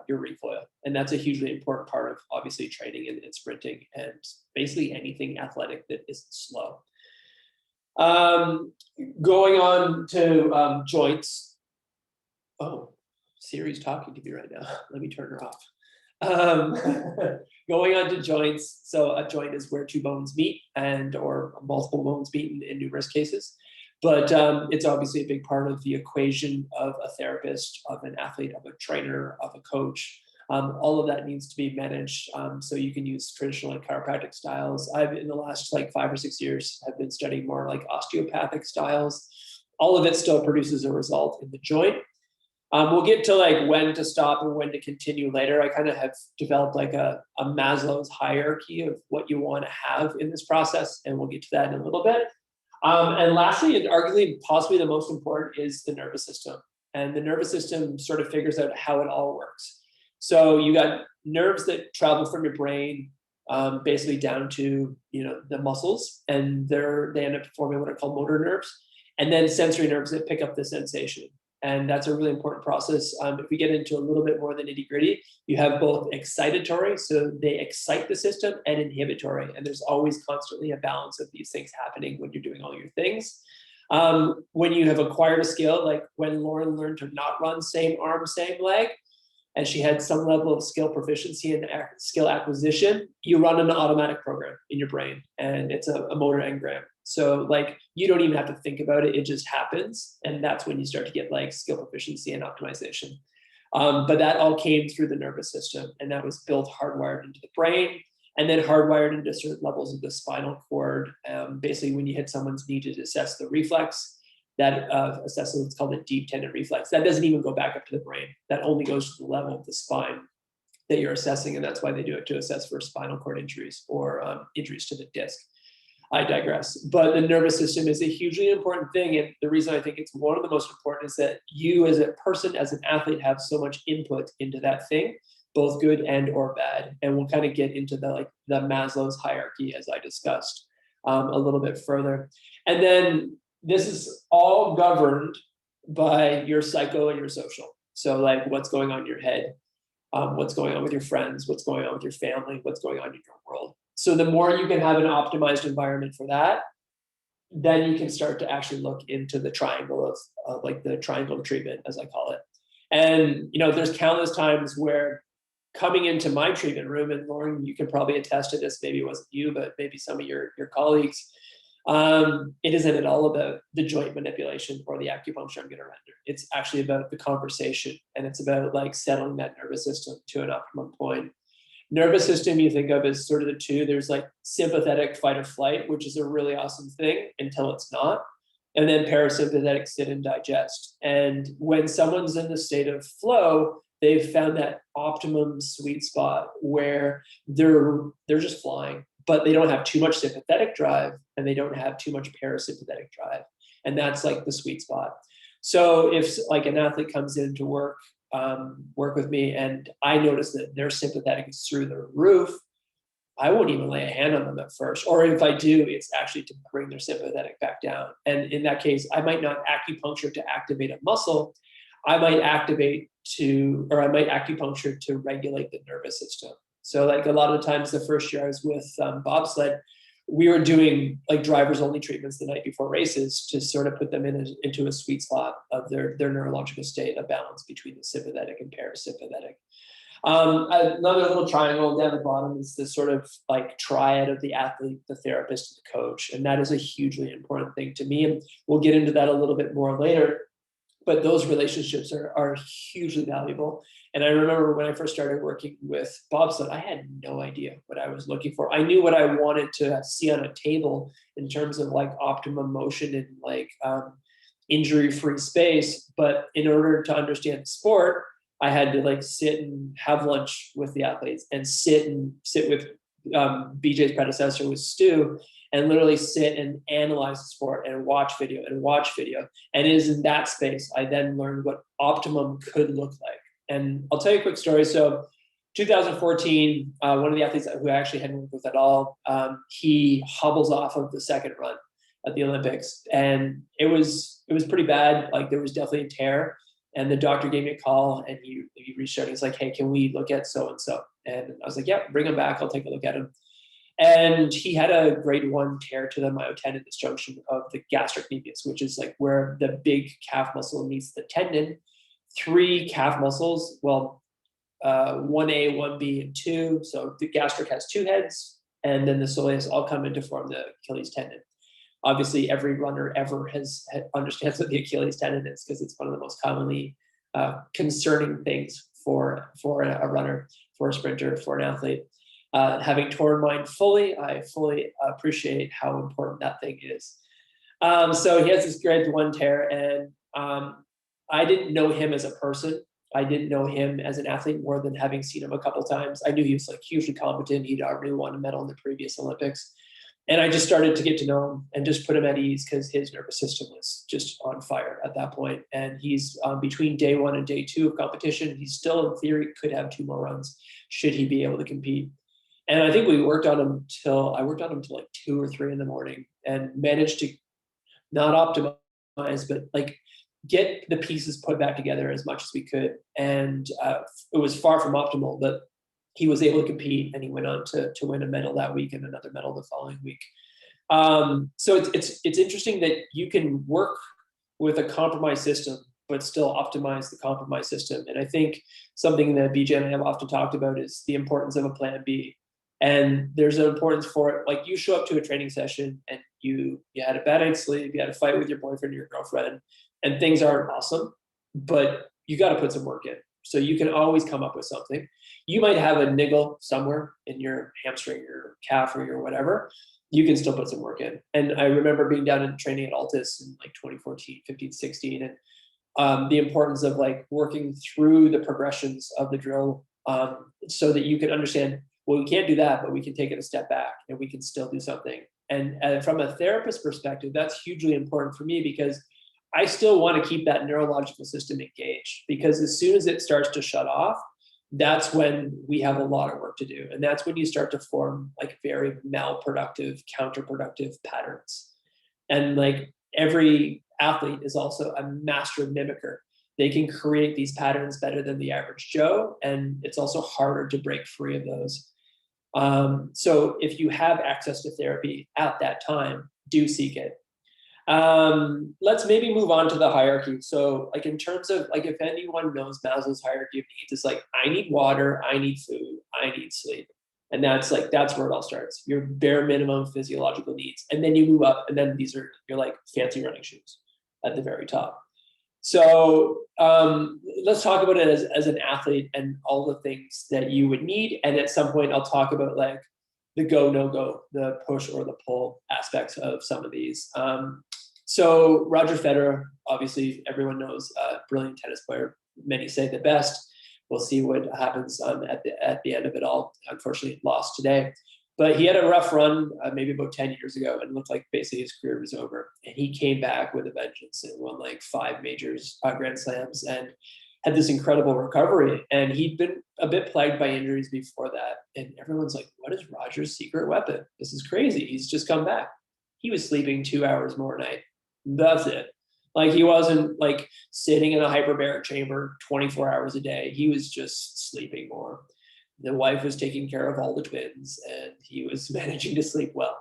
recoil. And that's a hugely important part of obviously training and sprinting and basically anything athletic that isn't slow. Going on to joints. Oh, Siri's talking to me right now. Let me turn her off. Going on to joints. So a joint is where two bones meet or multiple bones meet in numerous cases. But it's obviously a big part of the equation of a therapist, of an athlete, of a trainer, of a coach. All of that needs to be managed. So you can use traditional and chiropractic styles. I've, in the last 5 or 6 years, have been studying more like osteopathic styles. All of it still produces a result in the joint. We'll get to when to stop and when to continue later. I kind of have developed a Maslow's hierarchy of what you want to have in this process, and we'll get to that in a little bit. And lastly, and arguably possibly the most important, is the nervous system. And the nervous system sort of figures out how it all works. So you got nerves that travel from your brain basically down to the muscles, and they end up forming what are called motor nerves, and then sensory nerves that pick up the sensation. And that's a really important process. If we get into a little bit more of the nitty gritty, you have both excitatory, so they excite the system, and inhibitory. And there's always constantly a balance of these things happening when you're doing all your things. When you have acquired a skill, like when Lauren learned to not run same arm, same leg, and she had some level of skill proficiency and skill acquisition, you run an automatic program in your brain, and it's a motor engram. So you don't even have to think about it. It just happens. And that's when you start to get skill proficiency and optimization. But that all came through the nervous system, and that was built hardwired into the brain. and then hardwired into certain levels of the spinal cord. Basically, when you hit someone's knee to assess the reflex, that assesses what's called a deep tendon reflex. That doesn't even go back up to the brain. That only goes to the level of the spine that you're assessing, and that's why they do it, to assess for spinal cord injuries or injuries to the disc. I digress. But the nervous system is a hugely important thing, and the reason I think it's one of the most important is that you as a person, as an athlete, have so much input into that thing, both good and or bad. And we'll kind of get into the Maslow's hierarchy, as I discussed a little bit further. And then this is all governed by your psycho and your social. So like what's going on in your head, what's going on with your friends, what's going on with your family, what's going on in your world. So the more you can have an optimized environment for that, then you can start to actually look into the triangle of like the triangle of treatment, as I call it. And, there's countless times where coming into my treatment room, and Lauren, you can probably attest to this, maybe it wasn't you, but maybe some of your colleagues, it isn't at all about the joint manipulation or the acupuncture I'm going to render. It's actually about the conversation, and it's about like settling that nervous system to an optimum point. Nervous system you think of as sort of the two. There's like sympathetic fight or flight, which is a really awesome thing until it's not. And then parasympathetic sit and digest. And when someone's in the state of flow, they've found that optimum sweet spot where they're just flying, but they don't have too much sympathetic drive and they don't have too much parasympathetic drive. And that's like the sweet spot. So if like an athlete comes in to work with me and I notice that their sympathetic is through the roof, I won't even lay a hand on them at first. Or if I do, it's actually to bring their sympathetic back down. And in that case, I might not acupuncture to activate a muscle. I might acupuncture to regulate the nervous system. So like a lot of times the first year I was with bobsled, we were doing like drivers only treatments the night before races to sort of put them into a sweet spot of their neurological state, a balance between the sympathetic and parasympathetic. Another little triangle down the bottom is this sort of like triad of the athlete, the therapist, and the coach. And that is a hugely important thing to me. And we'll get into that a little bit more later. But those relationships are hugely valuable. And I remember when I first started working with bobsled, I had no idea what I was looking for. I knew what I wanted to see on a table in terms of like optimum motion and like injury-free space. But in order to understand the sport, I had to like sit and have lunch with the athletes and sit with BJ's predecessor with Stu, and literally sit and analyze the sport and watch video. And it is in that space I then learned what optimum could look like. And I'll tell you a quick story. So 2014, one of the athletes who I actually hadn't worked with at all, he hobbles off of the second run at the Olympics. And it was pretty bad. Like there was definitely a tear. And the doctor gave me a call and he reached out and he's like, hey, can we look at so-and-so? And I was like, yeah, bring him back. I'll take a look at him. And he had a grade 1 tear to the myotendon disjunction of the gastrocnemius, which is like where the big calf muscle meets the tendon. 3 calf muscles, 1A, 1B, and 2. So the gastric has 2 heads, and then the soleus all come in to form the Achilles tendon. Obviously, every runner ever understands what the Achilles tendon is because it's one of the most commonly concerning things for a runner, for a sprinter, for an athlete. Having torn mine fully, I fully appreciate how important that thing is. So he has this grade 1 tear, and I didn't know him as a person. I didn't know him as an athlete more than having seen him a couple times. I knew he was like hugely competent. He'd already won a medal in the previous Olympics. And I just started to get to know him and just put him at ease because his nervous system was just on fire at that point. And he's between day 1 and day 2 of competition. He still, in theory, could have 2 more runs should he be able to compete. And I think I worked on him till like 2 or 3 in the morning and managed to not optimize, but like get the pieces put back together as much as we could. And it was far from optimal, but he was able to compete and he went on to win a medal that week and another medal the following week. So it's interesting that you can work with a compromised system, but still optimize the compromised system. And I think something that BJ and I have often talked about is the importance of a plan B. And there's an importance for it. Like you show up to a training session and you had a bad night's sleep, you had a fight with your boyfriend or your girlfriend, and things aren't awesome, but you got to put some work in. So you can always come up with something. You might have a niggle somewhere in your hamstring, your calf, or your whatever. You can still put some work in. And I remember being down and training at Altus in like 2014, 15, 16, and the importance of like working through the progressions of the drill, so that you can understand, well, we can't do that, but we can take it a step back and we can still do something. And from a therapist perspective, that's hugely important for me, because I still want to keep that neurological system engaged, because as soon as it starts to shut off, that's when we have a lot of work to do. And that's when you start to form like very malproductive, counterproductive patterns. And like every athlete is also a master mimicker. They can create these patterns better than the average Joe. And it's also harder to break free of those. So if you have access to therapy at that time, do seek it. Let's maybe move on to the hierarchy. So like in terms of like, if anyone knows Maslow's hierarchy of needs, it's like, I need water, I need food, I need sleep. And that's where it all starts. Your bare minimum physiological needs. And then you move up, and then these are your like fancy running shoes at the very top. So let's talk about it as an athlete and all the things that you would need. And at some point I'll talk about like the go, no go, the push or the pull aspects of some of these. So Roger Federer, obviously everyone knows, brilliant tennis player. Many say the best. We'll see what happens at the end of it all. Unfortunately, lost today. But he had a rough run maybe about 10 years ago, and it looked like basically his career was over. And he came back with a vengeance and won like 5 majors, Grand Slams, and had this incredible recovery. And he'd been a bit plagued by injuries before that. And everyone's like, what is Roger's secret weapon? This is crazy. He's just come back. He was sleeping 2 hours more a night. That's it. Like he wasn't like sitting in a hyperbaric chamber 24 hours a day. He was just sleeping more. The wife was taking care of all the twins, and he was managing to sleep well.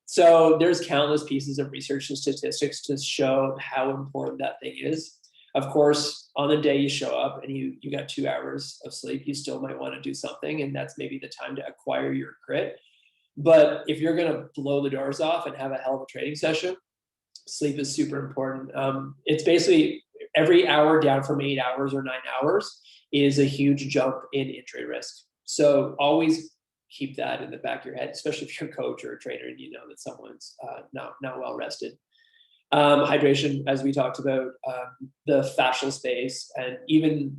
So there's countless pieces of research and statistics to show how important that thing is. Of course, on the day you show up and you got 2 hours of sleep, you still might want to do something, and that's maybe the time to acquire your grit. But if you're going to blow the doors off and have a hell of a training session, sleep is super important. It's basically every hour down from 8 hours or 9 hours is a huge jump in injury risk. So always keep that in the back of your head, especially if you're a coach or a trainer and you know that someone's not well rested. Hydration, as we talked about, the fascial space, and even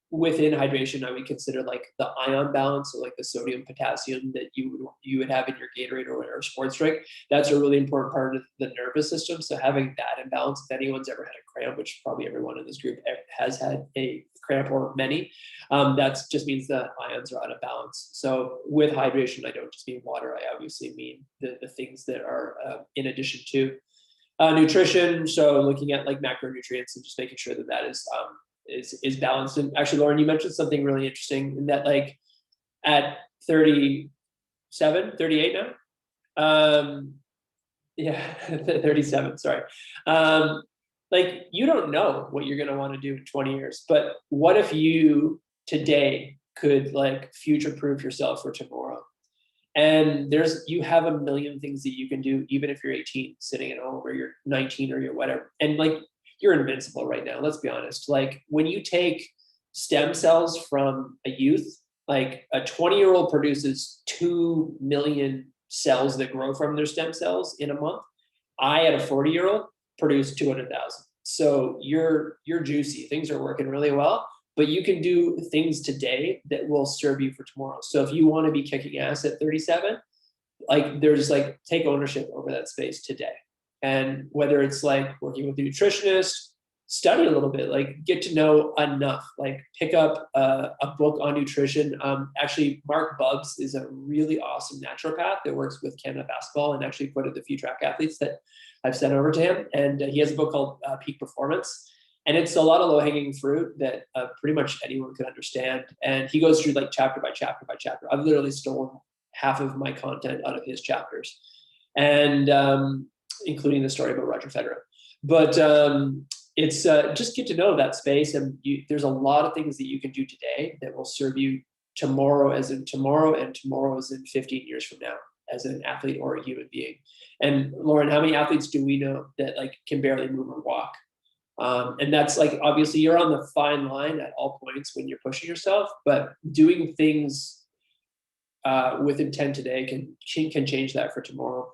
within hydration, I would consider like the ion balance, so like the sodium potassium that you would have in your Gatorade or sports drink. That's a really important part of the nervous system. So having that in balance, if anyone's ever had a cramp, which probably everyone in this group has had a cramp or many, that just means the ions are out of balance. So with hydration, I don't just mean water. I obviously mean the things that are in addition to nutrition. So looking at like macronutrients and just making sure that is balanced. And actually, Lauren, you mentioned something really interesting in that, like at 37, 38 now. Yeah, 37, sorry. Like you don't know what you're going to want to do in 20 years, but what if you today could like future-proof yourself for tomorrow? And you have a million things that you can do, even if you're 18, sitting at home, or you're 19, or you're whatever. And like, you're invincible right now. Let's be honest. Like when you take stem cells from a youth, like a 20-year-old produces 2 million cells that grow from their stem cells in a month. I, at a 40-year-old, produce 200,000. So you're juicy. Things are working really well, but you can do things today that will serve you for tomorrow. So if you want to be kicking ass at 37, like there's like, take ownership over that space today. And whether it's like working with a nutritionist, study a little bit, like get to know enough, like pick up a book on nutrition. Actually, Mark Bubbs is a really awesome naturopath that works with Canada Basketball, and actually quoted a few track athletes that I've sent over to him. And he has a book called Peak Performance. And it's a lot of low-hanging fruit that pretty much anyone could understand. And he goes through like chapter by chapter by chapter. I've literally stolen half of my content out of his chapters. And including the story about Roger Federer. But it's just get to know that space, and there's a lot of things that you can do today that will serve you tomorrow, as in tomorrow, and tomorrow as in 15 years from now, as an athlete or a human being. And Lauren, how many athletes do we know that like can barely move or walk? And that's like, obviously you're on the fine line at all points when you're pushing yourself, but doing things with intent today can change that for tomorrow.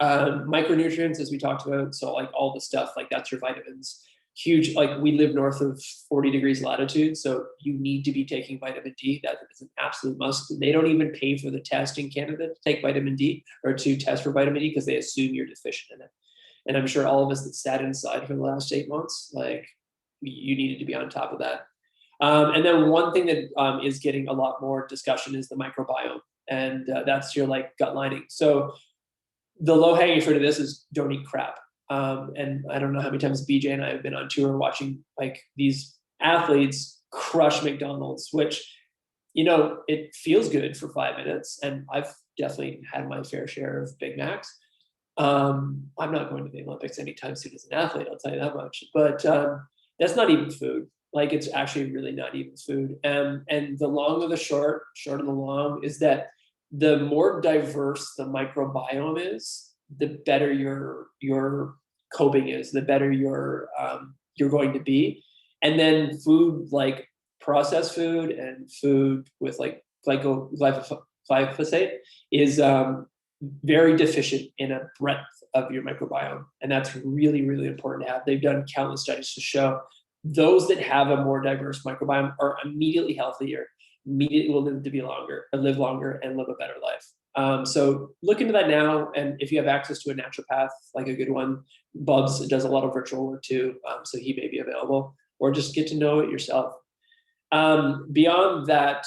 Micronutrients, as we talked about, so like all the stuff, like that's your vitamins. Huge, like we live north of 40 degrees latitude, so you need to be taking vitamin D. That is an absolute must. They don't even pay for the test in Canada to take vitamin D or to test for vitamin D because they assume you're deficient in it. And I'm sure all of us that sat inside for the last 8 months, like you needed to be on top of that. And then one thing that is getting a lot more discussion is the microbiome, and that's your like gut lining. So the low hanging fruit of this is don't eat crap. And I don't know how many times BJ and I have been on tour watching like these athletes crush McDonald's, which, you know, it feels good for 5 minutes. And I've definitely had my fair share of Big Macs. I'm not going to the Olympics anytime soon as an athlete, I'll tell you that much. But that's not even food. Like it's actually really not even food. And the long of the short of the long is that the more diverse the microbiome is, the better your coping is, the better you're going to be. And then food like processed food and food with like glyphosate is very deficient in a breadth of your microbiome. And that's really, really important to have. They've done countless studies to show those that have a more diverse microbiome are immediately healthier, immediately will live longer and live a better life. So look into that now. And if you have access to a naturopath, like a good one, Bubs does a lot of virtual work too. So he may be available, or just get to know it yourself. Beyond that,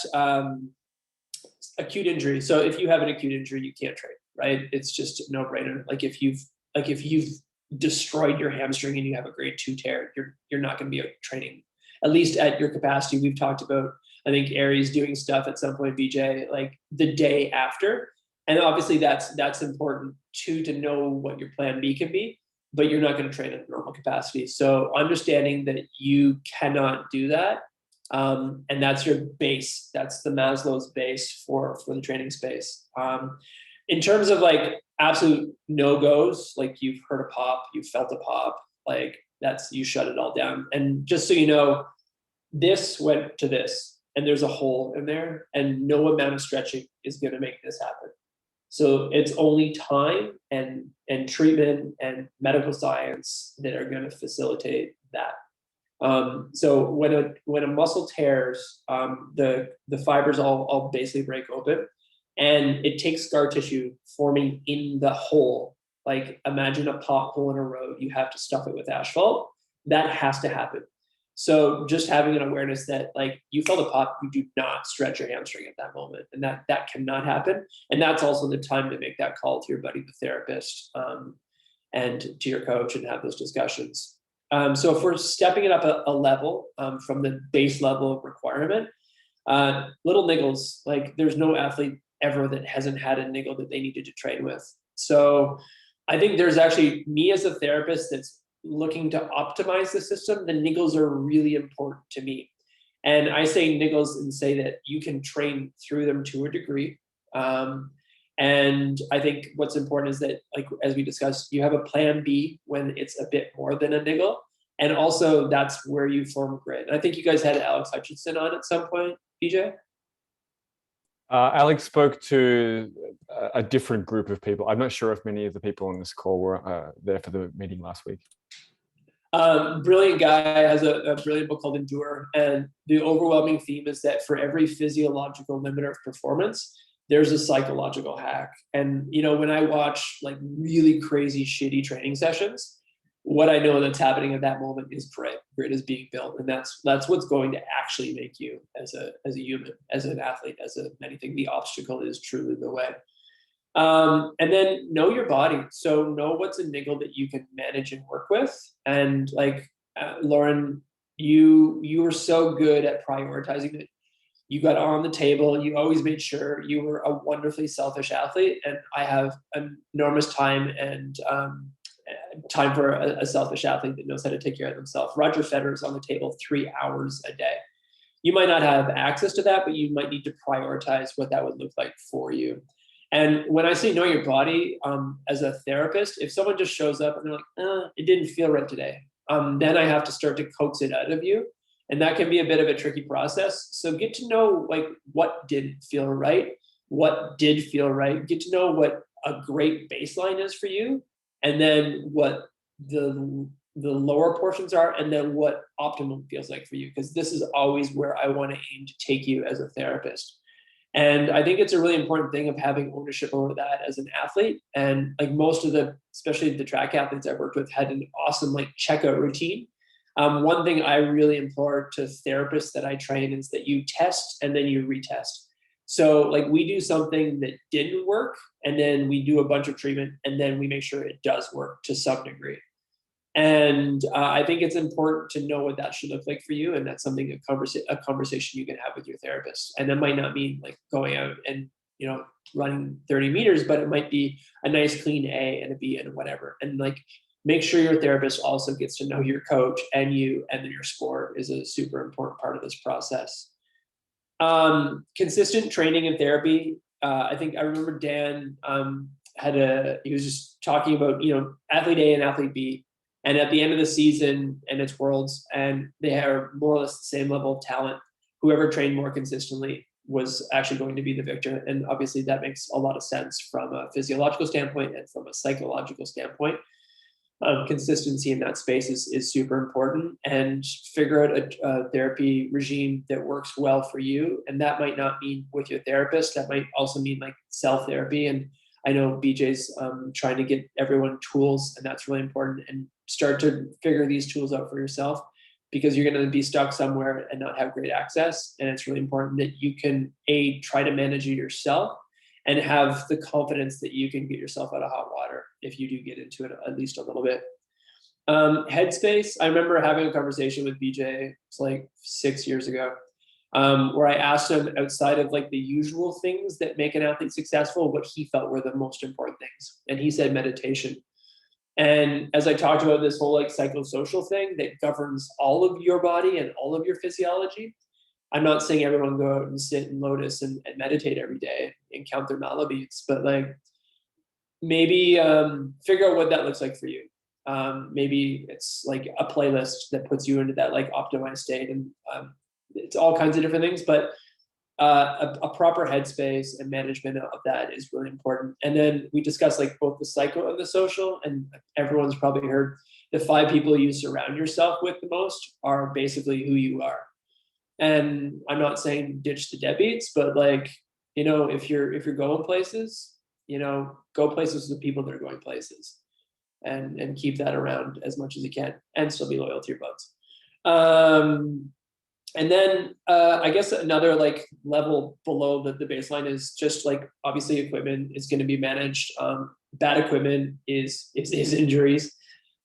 acute injury. So if you have an acute injury, you can't train, right? It's just a no-brainer. Like if you've destroyed your hamstring and you have a grade 2 tear, you're not going to be training, at least at your capacity. We've talked about, I think Aries doing stuff at some point, BJ, like the day after. And obviously that's important too, to know what your plan B can be, but you're not going to train at normal capacity. So understanding that you cannot do that. And that's your base. That's the Maslow's base for the training space. In terms of like absolute no-goes, like you've heard a pop, you've felt a pop, like you shut it all down. And just so you know, this went to this, and there's a hole in there, and no amount of stretching is going to make this happen. So it's only time and treatment and medical science that are going to facilitate that. So when a muscle tears, the fibers all basically break open, and it takes scar tissue forming in the hole. Like imagine a pothole in a road, you have to stuff it with asphalt. That has to happen. So just having an awareness that like you felt a pop, you do not stretch your hamstring at that moment, and that cannot happen. And that's also the time to make that call to your buddy, the therapist, and to your coach, and have those discussions. So if we're stepping it up a level from the base level of requirement, little niggles, like there's no athlete ever that hasn't had a niggle that they needed to train with. So I think there's actually, me as a therapist that's looking to optimize the system, the niggles are really important to me. And I say niggles and say that you can train through them to a degree. And I think what's important is that, like, as we discussed, you have a plan B when it's a bit more than a niggle. And also that's where you form grit. And I think you guys had Alex Hutchinson on at some point, BJ? Alex spoke to a different group of people. I'm not sure if many of the people on this call were there for the meeting last week. Brilliant guy, has a brilliant book called Endure. And the overwhelming theme is that for every physiological limiter of performance, there's a psychological hack. And, you know, when I watch like really crazy, shitty training sessions, what I know that's happening at that moment is grit. Grit is being built. And that's what's going to actually make you as a human, as an athlete, as anything. The obstacle is truly the way. And then know your body. So know what's a niggle that you can manage and work with. And like Lauren, you were so good at prioritizing it. You got on the table. You always made sure you were a wonderfully selfish athlete. And I have enormous time and time for a selfish athlete that knows how to take care of themselves. Roger Federer is on the table 3 hours a day. You might not have access to that, but you might need to prioritize what that would look like for you. And when I say know your body, as a therapist, if someone just shows up and they're like, it didn't feel right today, then I have to start to coax it out of you. And that can be a bit of a tricky process. So get to know like what didn't feel right, what did feel right, get to know what a great baseline is for you, and then what the lower portions are, and then what optimum feels like for you. Because this is always where I want to aim to take you as a therapist. And I think it's a really important thing of having ownership over that as an athlete. And like most of the, especially the track athletes I've worked with, had an awesome like checkout routine. One thing I really implore to therapists that I train is that you test and then you retest. So like we do something that didn't work, and then we do a bunch of treatment, and then we make sure it does work to some degree. And I think it's important to know what that should look like for you. And that's something, a conversation you can have with your therapist. And that might not mean like going out and, you know, running 30 meters, but it might be a nice clean A and a B and whatever. And like, make sure your therapist also gets to know your coach and you, and then your sport is a super important part of this process. Consistent training and therapy. I think I remember Dan he was just talking about, you know, athlete A and athlete B. And at the end of the season, and it's worlds, and they are more or less the same level of talent, whoever trained more consistently was actually going to be the victor. And obviously that makes a lot of sense from a physiological standpoint and from a psychological standpoint. Consistency in that space is super important, and figure out a therapy regime that works well for you. And that might not mean with your therapist, that might also mean like self-therapy. And I know BJ's trying to get everyone tools, and that's really important. And start to figure these tools out for yourself, because you're going to be stuck somewhere and not have great access. And it's really important that you can try to manage it yourself, and have the confidence that you can get yourself out of hot water if you do get into it at least a little bit. Headspace. I remember having a conversation with BJ, it's like 6 years ago, where I asked him, outside of like the usual things that make an athlete successful, what he felt were the most important things. And he said meditation. And as I talked about this whole like psychosocial thing that governs all of your body and all of your physiology, I'm not saying everyone go out and sit in lotus and meditate every day and count their malabeats, but like maybe figure out what that looks like for you. Maybe it's like a playlist that puts you into that like optimized state, and it's all kinds of different things, but a proper headspace and management of that is really important. And then we discussed like both the psycho and the social, and everyone's probably heard the 5 people you surround yourself with the most are basically who you are. And I'm not saying ditch the deadbeats, but like, you know, if you're going places, you know, go places with people that are going places, and keep that around as much as you can, and still be loyal to your buds. And then I guess another like level below the baseline is just like, obviously equipment is going to be managed. Bad equipment is injuries.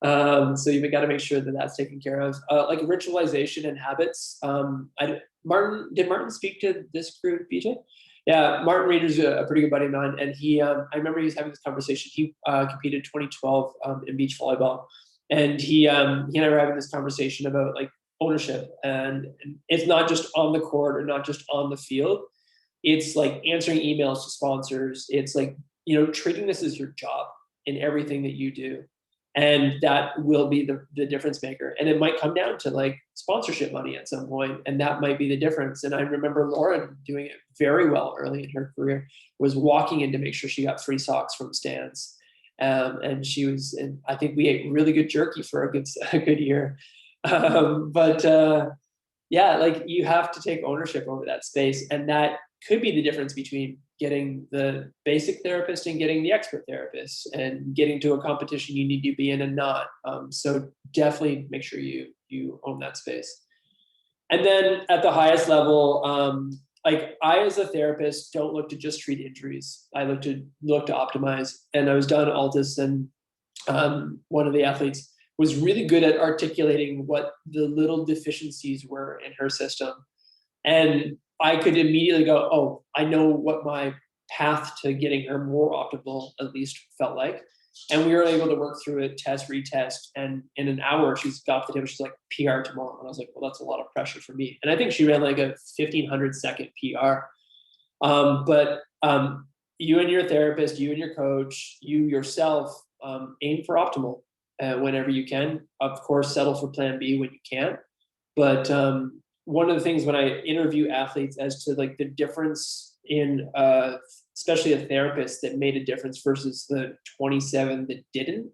So you've got to make sure that that's taken care of. Like ritualization and habits. Did Martin speak to this group, BJ? Yeah, Martin Reeder's a pretty good buddy of mine, and I remember he was having this conversation. He competed 2012 in beach volleyball, and he and I were having this conversation about like ownership, and it's not just on the court or not just on the field. It's like answering emails to sponsors. It's like, you know, treating this as your job in everything that you do. And that will be the difference maker. And it might come down to like sponsorship money at some point, and that might be the difference. And I remember Laura doing it very well early in her career, was walking in to make sure she got free socks from stands. And I think we ate really good jerky for a good year. Yeah, like you have to take ownership over that space. And that could be the difference between getting the basic therapist and getting the expert therapist, and getting to a competition you need to be in and not. So definitely make sure you own that space. And then at the highest level, like I, as a therapist, don't look to just treat injuries. I look to optimize. And I was down at Altus, and one of the athletes was really good at articulating what the little deficiencies were in her system. And I could immediately go, oh, I know what my path to getting her more optimal at least felt like. And we were able to work through it, test, retest. And in an hour, she's got the table. She's like, PR tomorrow. And I was like, well, that's a lot of pressure for me. And I think she ran like a 1,500 second PR. But you and your therapist, you and your coach, you yourself, aim for optimal. whenever you can. Of course, settle for plan B when you can't. But one of the things when I interview athletes as to like the difference in, especially a therapist that made a difference versus the 27 that didn't,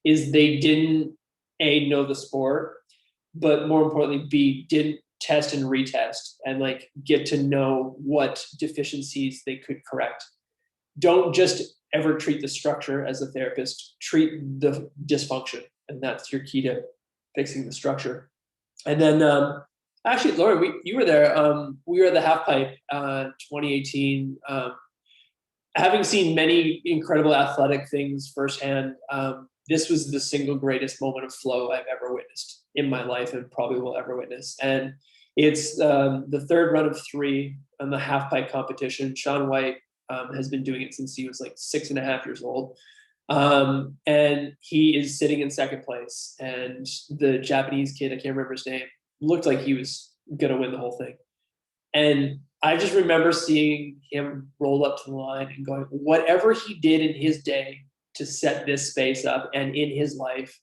is they didn't A, know the sport, but more importantly, B, didn't test and retest and like get to know what deficiencies they could correct. Don't just ever treat the structure as a therapist, treat the dysfunction. And that's your key to fixing the structure. And then actually, Lauren, you were there. We were at the half pipe 2018. Having seen many incredible athletic things firsthand, this was the single greatest moment of flow I've ever witnessed in my life and probably will ever witness. And it's the third run of 3 on the half pipe competition. Shaun White has been doing it since he was like 6.5 years old. And he is sitting in second place. And the Japanese kid, I can't remember his name, looked like he was going to win the whole thing. And I just remember seeing him roll up to the line and going, whatever he did in his day to set this space up and in his life,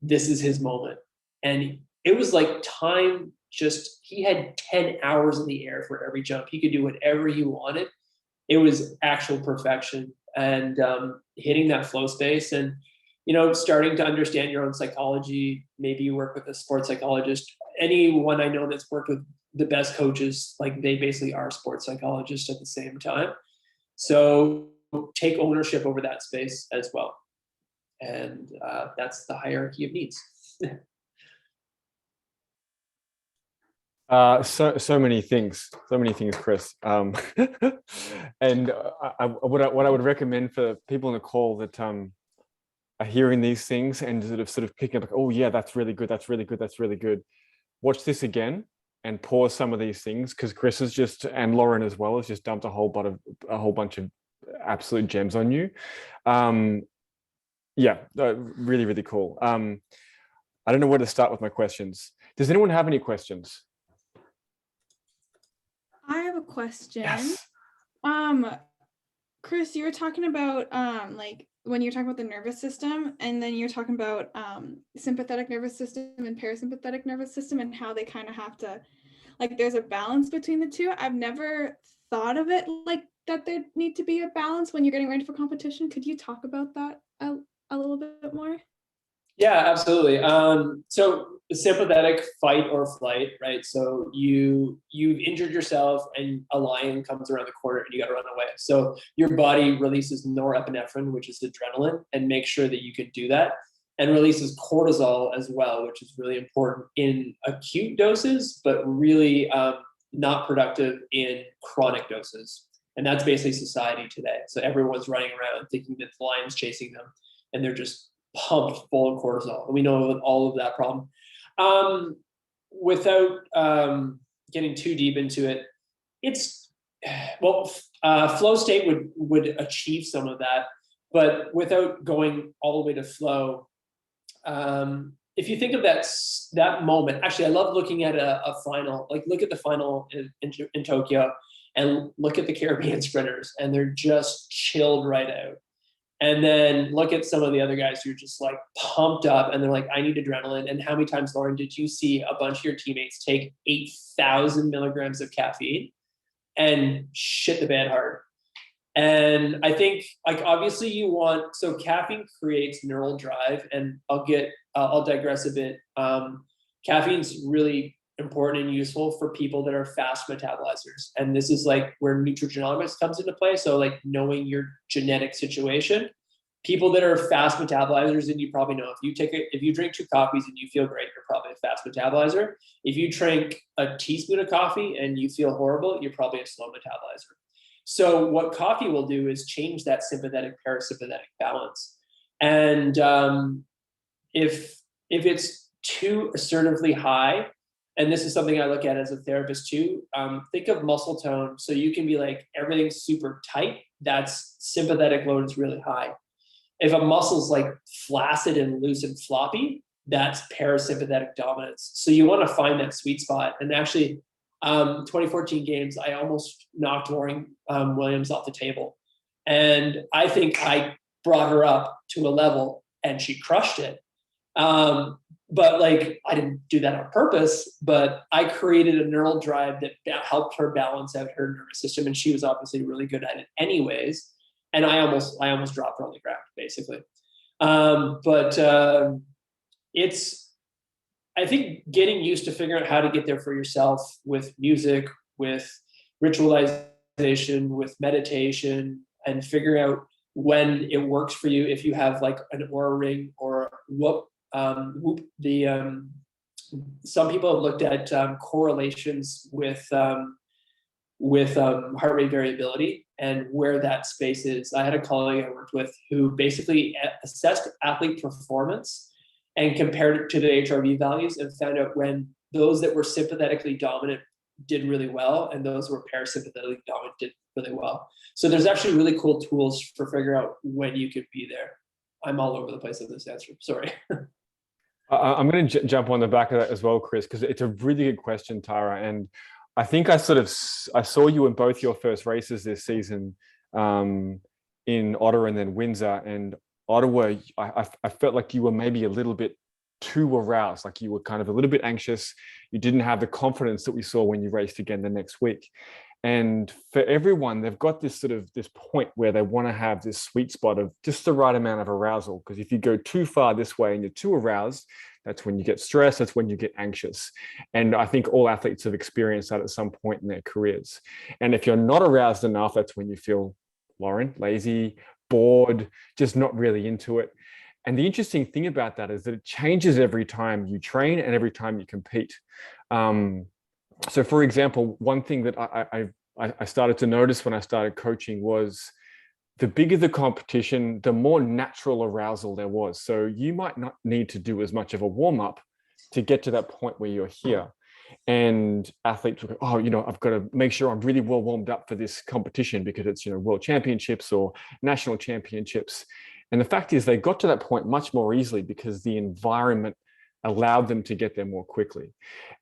this is his moment. And it was like time just, he had 10 hours in the air for every jump. He could do whatever he wanted. It was actual perfection. And hitting that flow space and, you know, starting to understand your own psychology. Maybe you work with a sports psychologist. Anyone I know that's worked with the best coaches, like they basically are sports psychologists at the same time. So take ownership over that space as well. And that's the hierarchy of needs. So many things, Chris. And what I would recommend for people on the call that are hearing these things and sort of picking up, like, oh yeah, that's really good, that's really good, that's really good. Watch this again and pause some of these things, because Chris has just, and Lauren as well, has just dumped a whole bunch of absolute gems on you. Yeah, really, really cool. I don't know where to start with my questions. Does anyone have any questions? I have a question. Yes. Chris, you were talking about like when you're talking about the nervous system, and then you're talking about sympathetic nervous system and parasympathetic nervous system and how they kind of have to, like, there's a balance between the two. I've never thought of it like that there need to be a balance when you're getting ready for competition. Could you talk about that a little bit more? Yeah, absolutely. So sympathetic, fight or flight, right? So you've injured yourself and a lion comes around the corner and you got to run away. So your body releases norepinephrine, which is adrenaline, and make sure that you can do that, and releases cortisol as well, which is really important in acute doses, but really not productive in chronic doses. And that's basically society today. So everyone's running around thinking that the lion's chasing them and they're just pumped full of cortisol. And we know all of that problem. Without getting too deep into it, it's, well, flow state would achieve some of that, but without going all the way to flow, if you think of that moment, actually, I love looking at a final, like look at the final in Tokyo and look at the Caribbean sprinters, and they're just chilled right out. And then look at some of the other guys who are just like pumped up and they're like, I need adrenaline. And how many times, Lauren, did you see a bunch of your teammates take 8,000 milligrams of caffeine and shit the bed hard? And I think, like, obviously you want, so caffeine creates neural drive, and I'll digress a bit. Caffeine's really important and useful for people that are fast metabolizers. And this is like where nutrigenomics comes into play. So like knowing your genetic situation, people that are fast metabolizers, and you probably know, if you drink 2 coffees and you feel great, you're probably a fast metabolizer. If you drink a teaspoon of coffee and you feel horrible, you're probably a slow metabolizer. So what coffee will do is change that sympathetic parasympathetic balance. And if it's too assertively high, and this is something I look at as a therapist too, think of muscle tone. So you can be like, everything's super tight. That's sympathetic load is really high. If a muscle's like flaccid and loose and floppy, that's parasympathetic dominance. So you want to find that sweet spot. And actually, 2014 games, I almost knocked Lauren Williams off the table. And I think I brought her up to a level and she crushed it. But like, I didn't do that on purpose, but I created a neural drive that helped her balance out her nervous system. And she was obviously really good at it anyways. And I almost dropped her on the ground, basically. I think getting used to figuring out how to get there for yourself with music, with ritualization, with meditation, and figuring out when it works for you. If you have like an Aura ring or some people have looked at correlations with heart rate variability and where that space is. I had a colleague I worked with who basically assessed athlete performance and compared it to the HRV values and found out when those that were sympathetically dominant did really well and those who were parasympathetically dominant did really well. So there's actually really cool tools for figuring out when you could be there. I'm all over the place with this answer, sorry. I'm going to jump on the back of that as well, Chris, because it's a really good question, Tara. And I think I saw you in both your first races this season, in Ottawa and then Windsor. And Ottawa, I felt like you were maybe a little bit too aroused, like you were kind of a little bit anxious. You didn't have the confidence that we saw when you raced again the next week. And for everyone, they've got this point where they want to have this sweet spot of just the right amount of arousal. Because if you go too far this way and you're too aroused, that's when you get stressed, that's when you get anxious. And I think all athletes have experienced that at some point in their careers. And if you're not aroused enough, that's when you feel, Lauren, lazy, bored, just not really into it. And the interesting thing about that is that it changes every time you train and every time you compete. So for example, one thing that I started to notice when I started coaching was the bigger the competition, the more natural arousal there was. So you might not need to do as much of a warm-up to get to that point where you're here. And athletes will go, oh, I've got to make sure I'm really well warmed up for this competition because it's, world championships or national championships. And the fact is they got to that point much more easily because the environment allowed them to get there more quickly.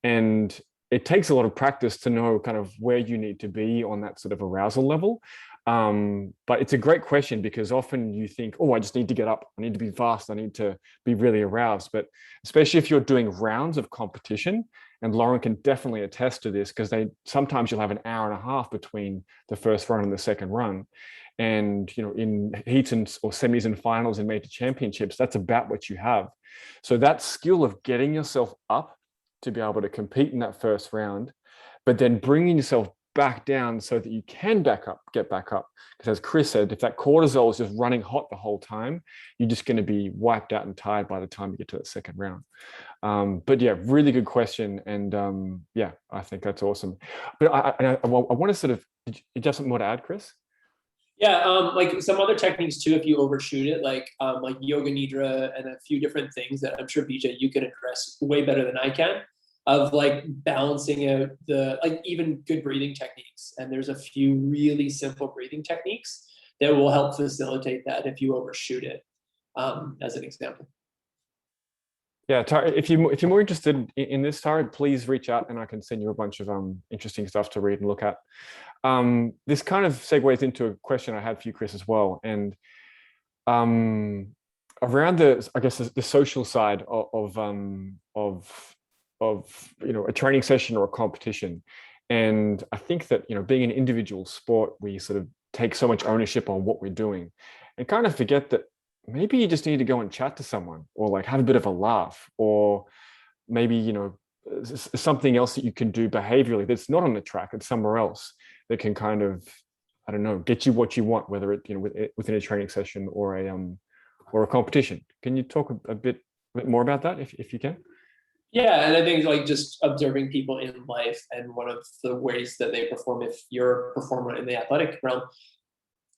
And it takes a lot of practice to know kind of where you need to be on that sort of arousal level. But it's a great question because often you think, oh, I just need to get up. I need to be fast. I need to be really aroused. But especially if you're doing rounds of competition, and Lauren can definitely attest to this because sometimes you'll have an hour and a half between the first run and the second run. And, in heats or semis and finals and major championships, that's about what you have. So that skill of getting yourself up to be able to compete in that first round, but then bringing yourself back down so that you can get back up. Because as Chris said, if that cortisol is just running hot the whole time, you're just going to be wiped out and tired by the time you get to that second round. But yeah, really good question. And yeah, I think that's awesome. But I want to did you have something more to add, Chris? Yeah, like some other techniques too, if you overshoot it, like yoga nidra and a few different things that I'm sure BJ, you can address way better than I can, of like balancing out even good breathing techniques. And there's a few really simple breathing techniques that will help facilitate that if you overshoot it, as an example. Yeah, Tara, if you're more interested in this, Tara, please reach out and I can send you a bunch of interesting stuff to read and look at. This kind of segues into a question I had for you, Chris, as well. And around the social side of a training session or a competition. And I think that, being an individual sport, we sort of take so much ownership on what we're doing and kind of forget that maybe you just need to go and chat to someone or like have a bit of a laugh, or maybe, something else that you can do behaviorally that's not on the track, it's somewhere else that can kind of, I don't know, get you what you want, whether it, within a training session or a competition. Can you talk a bit more about that if you can? Yeah, and I think like just observing people in life, and one of the ways that they perform, if you're a performer in the athletic realm,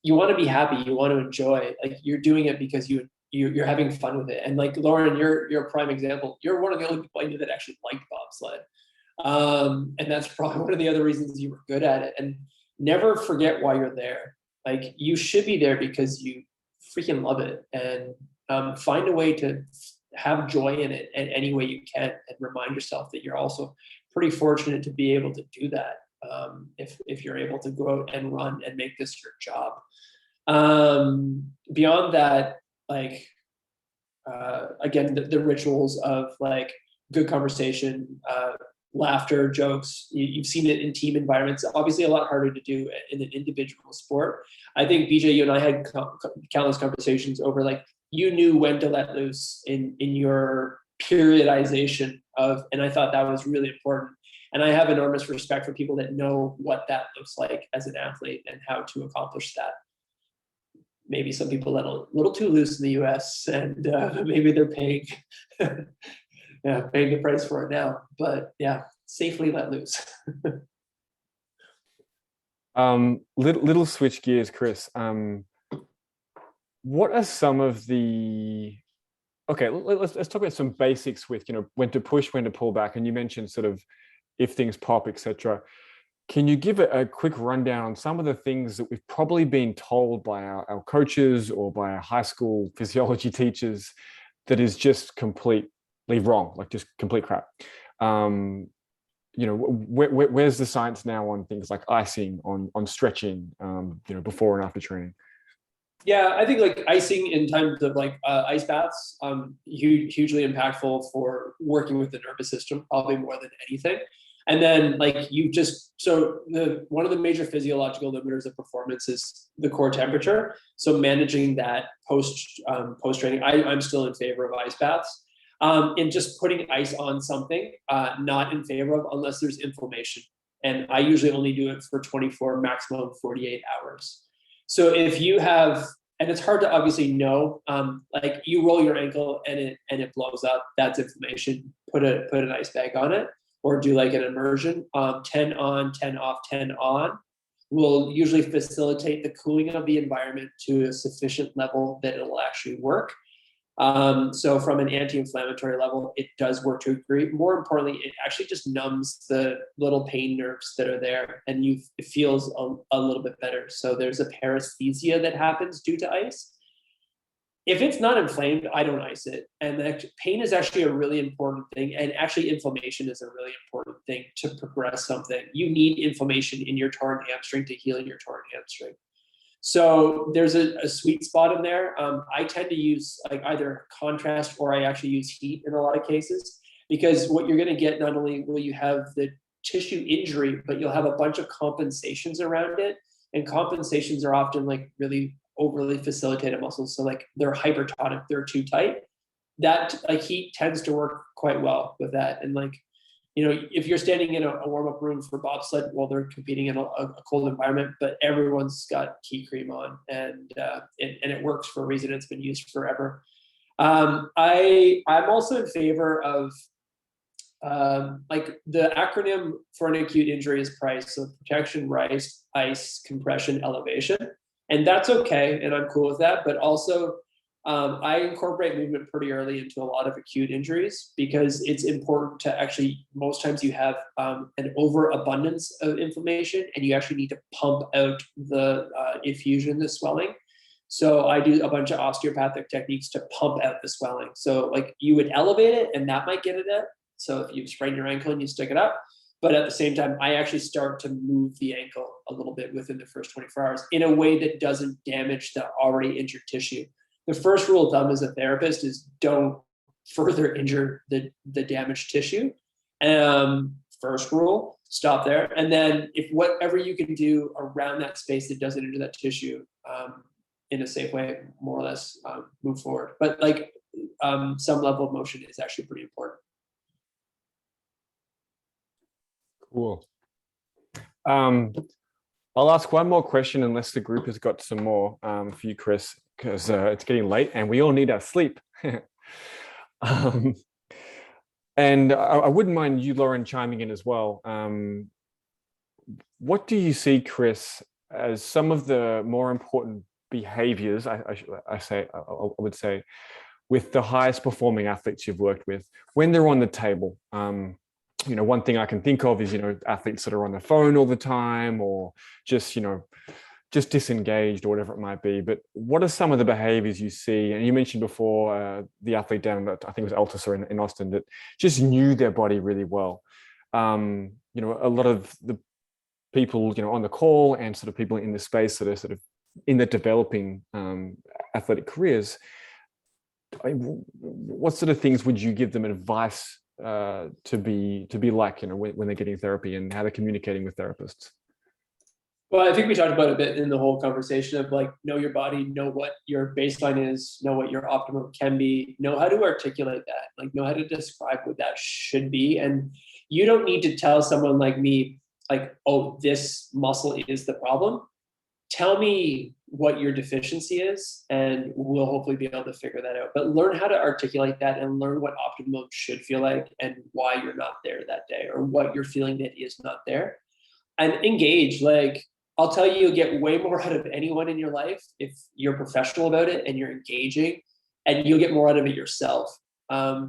you want to be happy, you want to enjoy, like you're doing it because you're having fun with it. And like Lauren, you're a prime example. You're one of the only people I knew that actually liked bobsled. And that's probably one of the other reasons you were good at it. And never forget why you're there. Like you should be there because you freaking love it, and find a way to have joy in it in any way you can, and remind yourself that you're also pretty fortunate to be able to do that. If you're able to go out and run and make this your job. Beyond that, like again, the rituals of like good conversation, laughter, jokes. You've seen it in team environments. Obviously, a lot harder to do in an individual sport. I think BJ, you and I had countless conversations over like you knew when to let loose in your periodization of, and I thought that was really important. And I have enormous respect for people that know what that looks like as an athlete and how to accomplish that. Maybe some people let a little too loose in the US, and maybe they're paying, paying the price for it now. But yeah, safely let loose. Little switch gears, Chris. What are some of the, okay, let's talk about some basics with, when to push, when to pull back. And you mentioned sort of if things pop, etc. Can you give a quick rundown on some of the things that we've probably been told by our coaches or by our high school physiology teachers that is just completely wrong, like just complete crap? Where's the science now on things like icing, on stretching, before and after training? Yeah, I think like icing in terms of like ice baths, hugely impactful for working with the nervous system, probably more than anything. And then like one of the major physiological limiters of performance is the core temperature. So managing that post training, I'm still in favor of ice baths. And just putting ice on something, not in favor of unless there's inflammation. And I usually only do it for 24, maximum 48 hours. So if you have, and it's hard to obviously know, like you roll your ankle and it blows up, that's inflammation. Put an ice bag on it, or do like an immersion, 10 on, 10 off, 10 on, will usually facilitate the cooling of the environment to a sufficient level that it'll actually work. So from an anti-inflammatory level, it does work to a degree. More importantly, it actually just numbs the little pain nerves that are there, and it feels a little bit better. So there's a paresthesia that happens due to ice. If it's not inflamed, I don't ice it. And pain is actually a really important thing. And actually inflammation is a really important thing to progress something. You need inflammation in your torn hamstring to heal your torn hamstring. So there's a sweet spot in there. I tend to use like either contrast or I actually use heat in a lot of cases, because what you're going to get, not only will you have the tissue injury, but you'll have a bunch of compensations around it. And compensations are often like really overly facilitated muscles. So like they're hypertonic, they're too tight. That like heat tends to work quite well with that. And like, if you're standing in a warm-up room for bobsled while they're competing in a cold environment, but everyone's got key cream on, and it works for a reason. It's been used forever. I'm also in favor of like the acronym for an acute injury is PRICE, so protection, rise, ice, compression, elevation, and that's okay, and I'm cool with that. But also, I incorporate movement pretty early into a lot of acute injuries, because it's important to actually, most times you have an overabundance of inflammation and you actually need to pump out the effusion, the swelling. So I do a bunch of osteopathic techniques to pump out the swelling. So like you would elevate it and that might get it out. So if you sprain your ankle and you stick it up, but at the same time, I actually start to move the ankle a little bit within the first 24 hours in a way that doesn't damage the already injured tissue. The first rule of thumb as a therapist is don't further injure the damaged tissue. First rule, stop there. And then if whatever you can do around that space that doesn't injure that tissue in a safe way, more or less move forward. But like some level of motion is actually pretty important. Cool. I'll ask one more question, unless the group has got some more for you, Chris, because it's getting late and we all need our sleep. And I wouldn't mind you, Lauren, chiming in as well. What do you see, Chris, as some of the more important behaviors, I would say, with the highest performing athletes you've worked with when they're on the table? One thing I can think of is, athletes that are on the phone all the time, or just disengaged or whatever it might be. But what are some of the behaviors you see? And you mentioned before the athlete down at, I think it was Altus in Austin, that just knew their body really well. A lot of the people, on the call and sort of people in the space that are sort of in the developing athletic careers, what sort of things would you give them advice to be like, when they're getting therapy and how they're communicating with therapists? Well, I think we talked about it a bit in the whole conversation of like, know your body, know what your baseline is, know what your optimum can be, know how to articulate that, like know how to describe what that should be. And you don't need to tell someone like me, like, oh, this muscle is the problem. Tell me what your deficiency is, and we'll hopefully be able to figure that out. But learn how to articulate that and learn what optimum should feel like and why you're not there that day or what you're feeling that is not there. And engage. Like, I'll tell you, you'll get way more out of anyone in your life if you're professional about it and you're engaging, and you'll get more out of it yourself.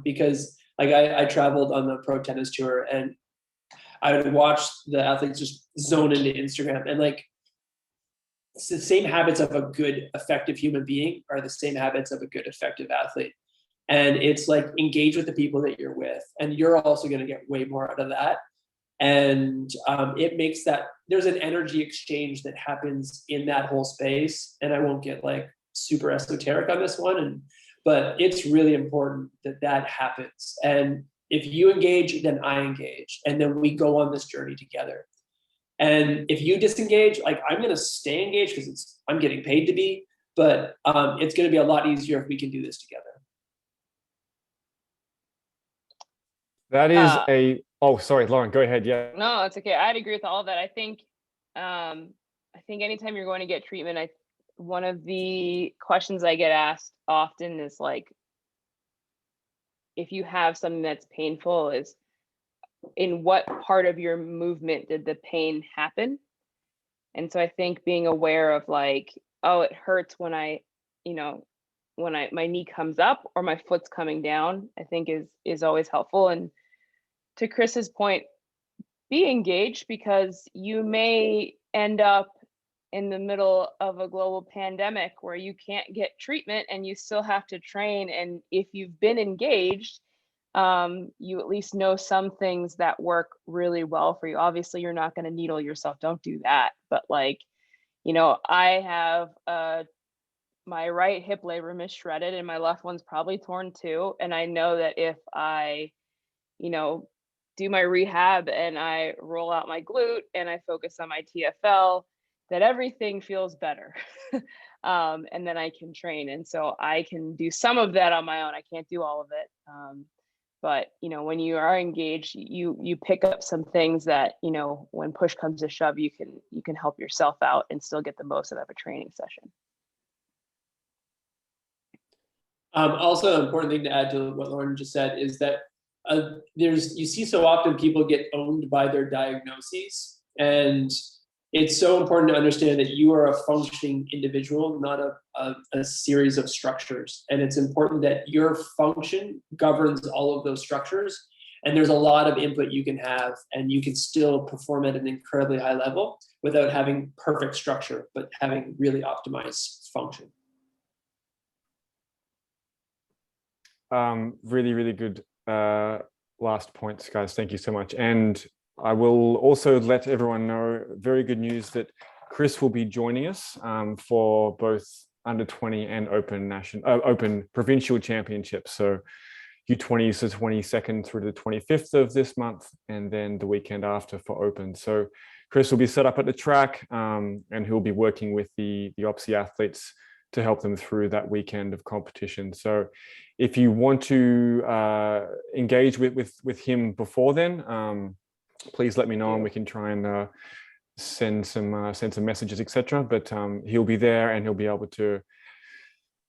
Because like I traveled on the pro tennis tour, and I would watch the athletes just zone into Instagram, and like, it's the same habits of a good, effective human being are the same habits of a good, effective athlete. And it's like, engage with the people that you're with, and you're also going to get way more out of that. And it makes that there's an energy exchange that happens in that whole space. And I won't get like super esoteric on this one, but it's really important that that happens. And if you engage, then I engage, and then we go on this journey together. And if you disengage, like, I'm going to stay engaged because I'm getting paid to be, but it's going to be a lot easier if we can do this together. That is oh, sorry, Lauren, go ahead. Yeah. No, it's okay. I'd agree with all of that. I think anytime you're going to get treatment, one of the questions I get asked often is like, if you have something that's painful, is in what part of your movement did the pain happen? And so I think being aware of like, oh, it hurts when my knee comes up or my foot's coming down, I think is always helpful. And to Chris's point, be engaged, because you may end up in the middle of a global pandemic where you can't get treatment and you still have to train. And if you've been engaged, you at least know some things that work really well for you. Obviously, you're not going to needle yourself. Don't do that. But like, I have my right hip labrum is shredded and my left one's probably torn too. And I know that if I, do my rehab and I roll out my glute and I focus on my TFL, that everything feels better. And then I can train. And so I can do some of that on my own. I can't do all of it. But when you are engaged, you pick up some things that, when push comes to shove, you can help yourself out and still get the most out of a training session. Also, an important thing to add to what Lauren just said is that you see so often people get owned by their diagnoses, and it's so important to understand that you are a functioning individual, not a series of structures. And it's important that your function governs all of those structures. And there's a lot of input you can have, and you can still perform at an incredibly high level without having perfect structure, but having really optimized function. Really, really good last points, guys. Thank you so much. And I will also let everyone know, very good news, that Chris will be joining us for both under 20 and open provincial championships. So U20 is the 22nd through to the 25th of this month, and then the weekend after for open. So Chris will be set up at the track, and he'll be working with the OPSI athletes to help them through that weekend of competition. So if you want to engage with him before then, please let me know, and we can try and send some messages, etc. But he'll be there, and he'll be able to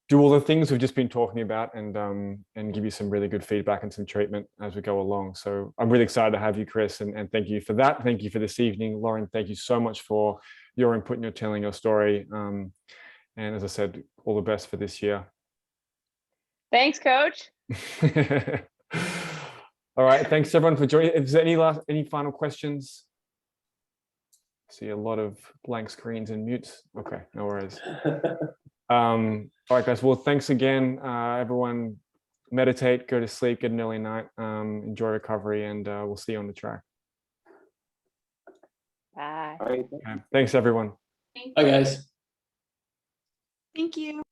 do all the things we've just been talking about, and give you some really good feedback and some treatment as we go along. So I'm really excited to have you, Chris, and thank you for that. Thank you for this evening. Lauren, thank you so much for your input and your telling your story. And as I said, all the best for this year. Thanks, Coach. All right, thanks everyone for joining. Is there any final questions? I see a lot of blank screens and mutes. Okay, no worries. All right, guys. Well, thanks again, everyone. Meditate, go to sleep, get an early night, enjoy recovery, and we'll see you on the track. Bye. Okay. Thanks, everyone. Bye, guys. Thank you.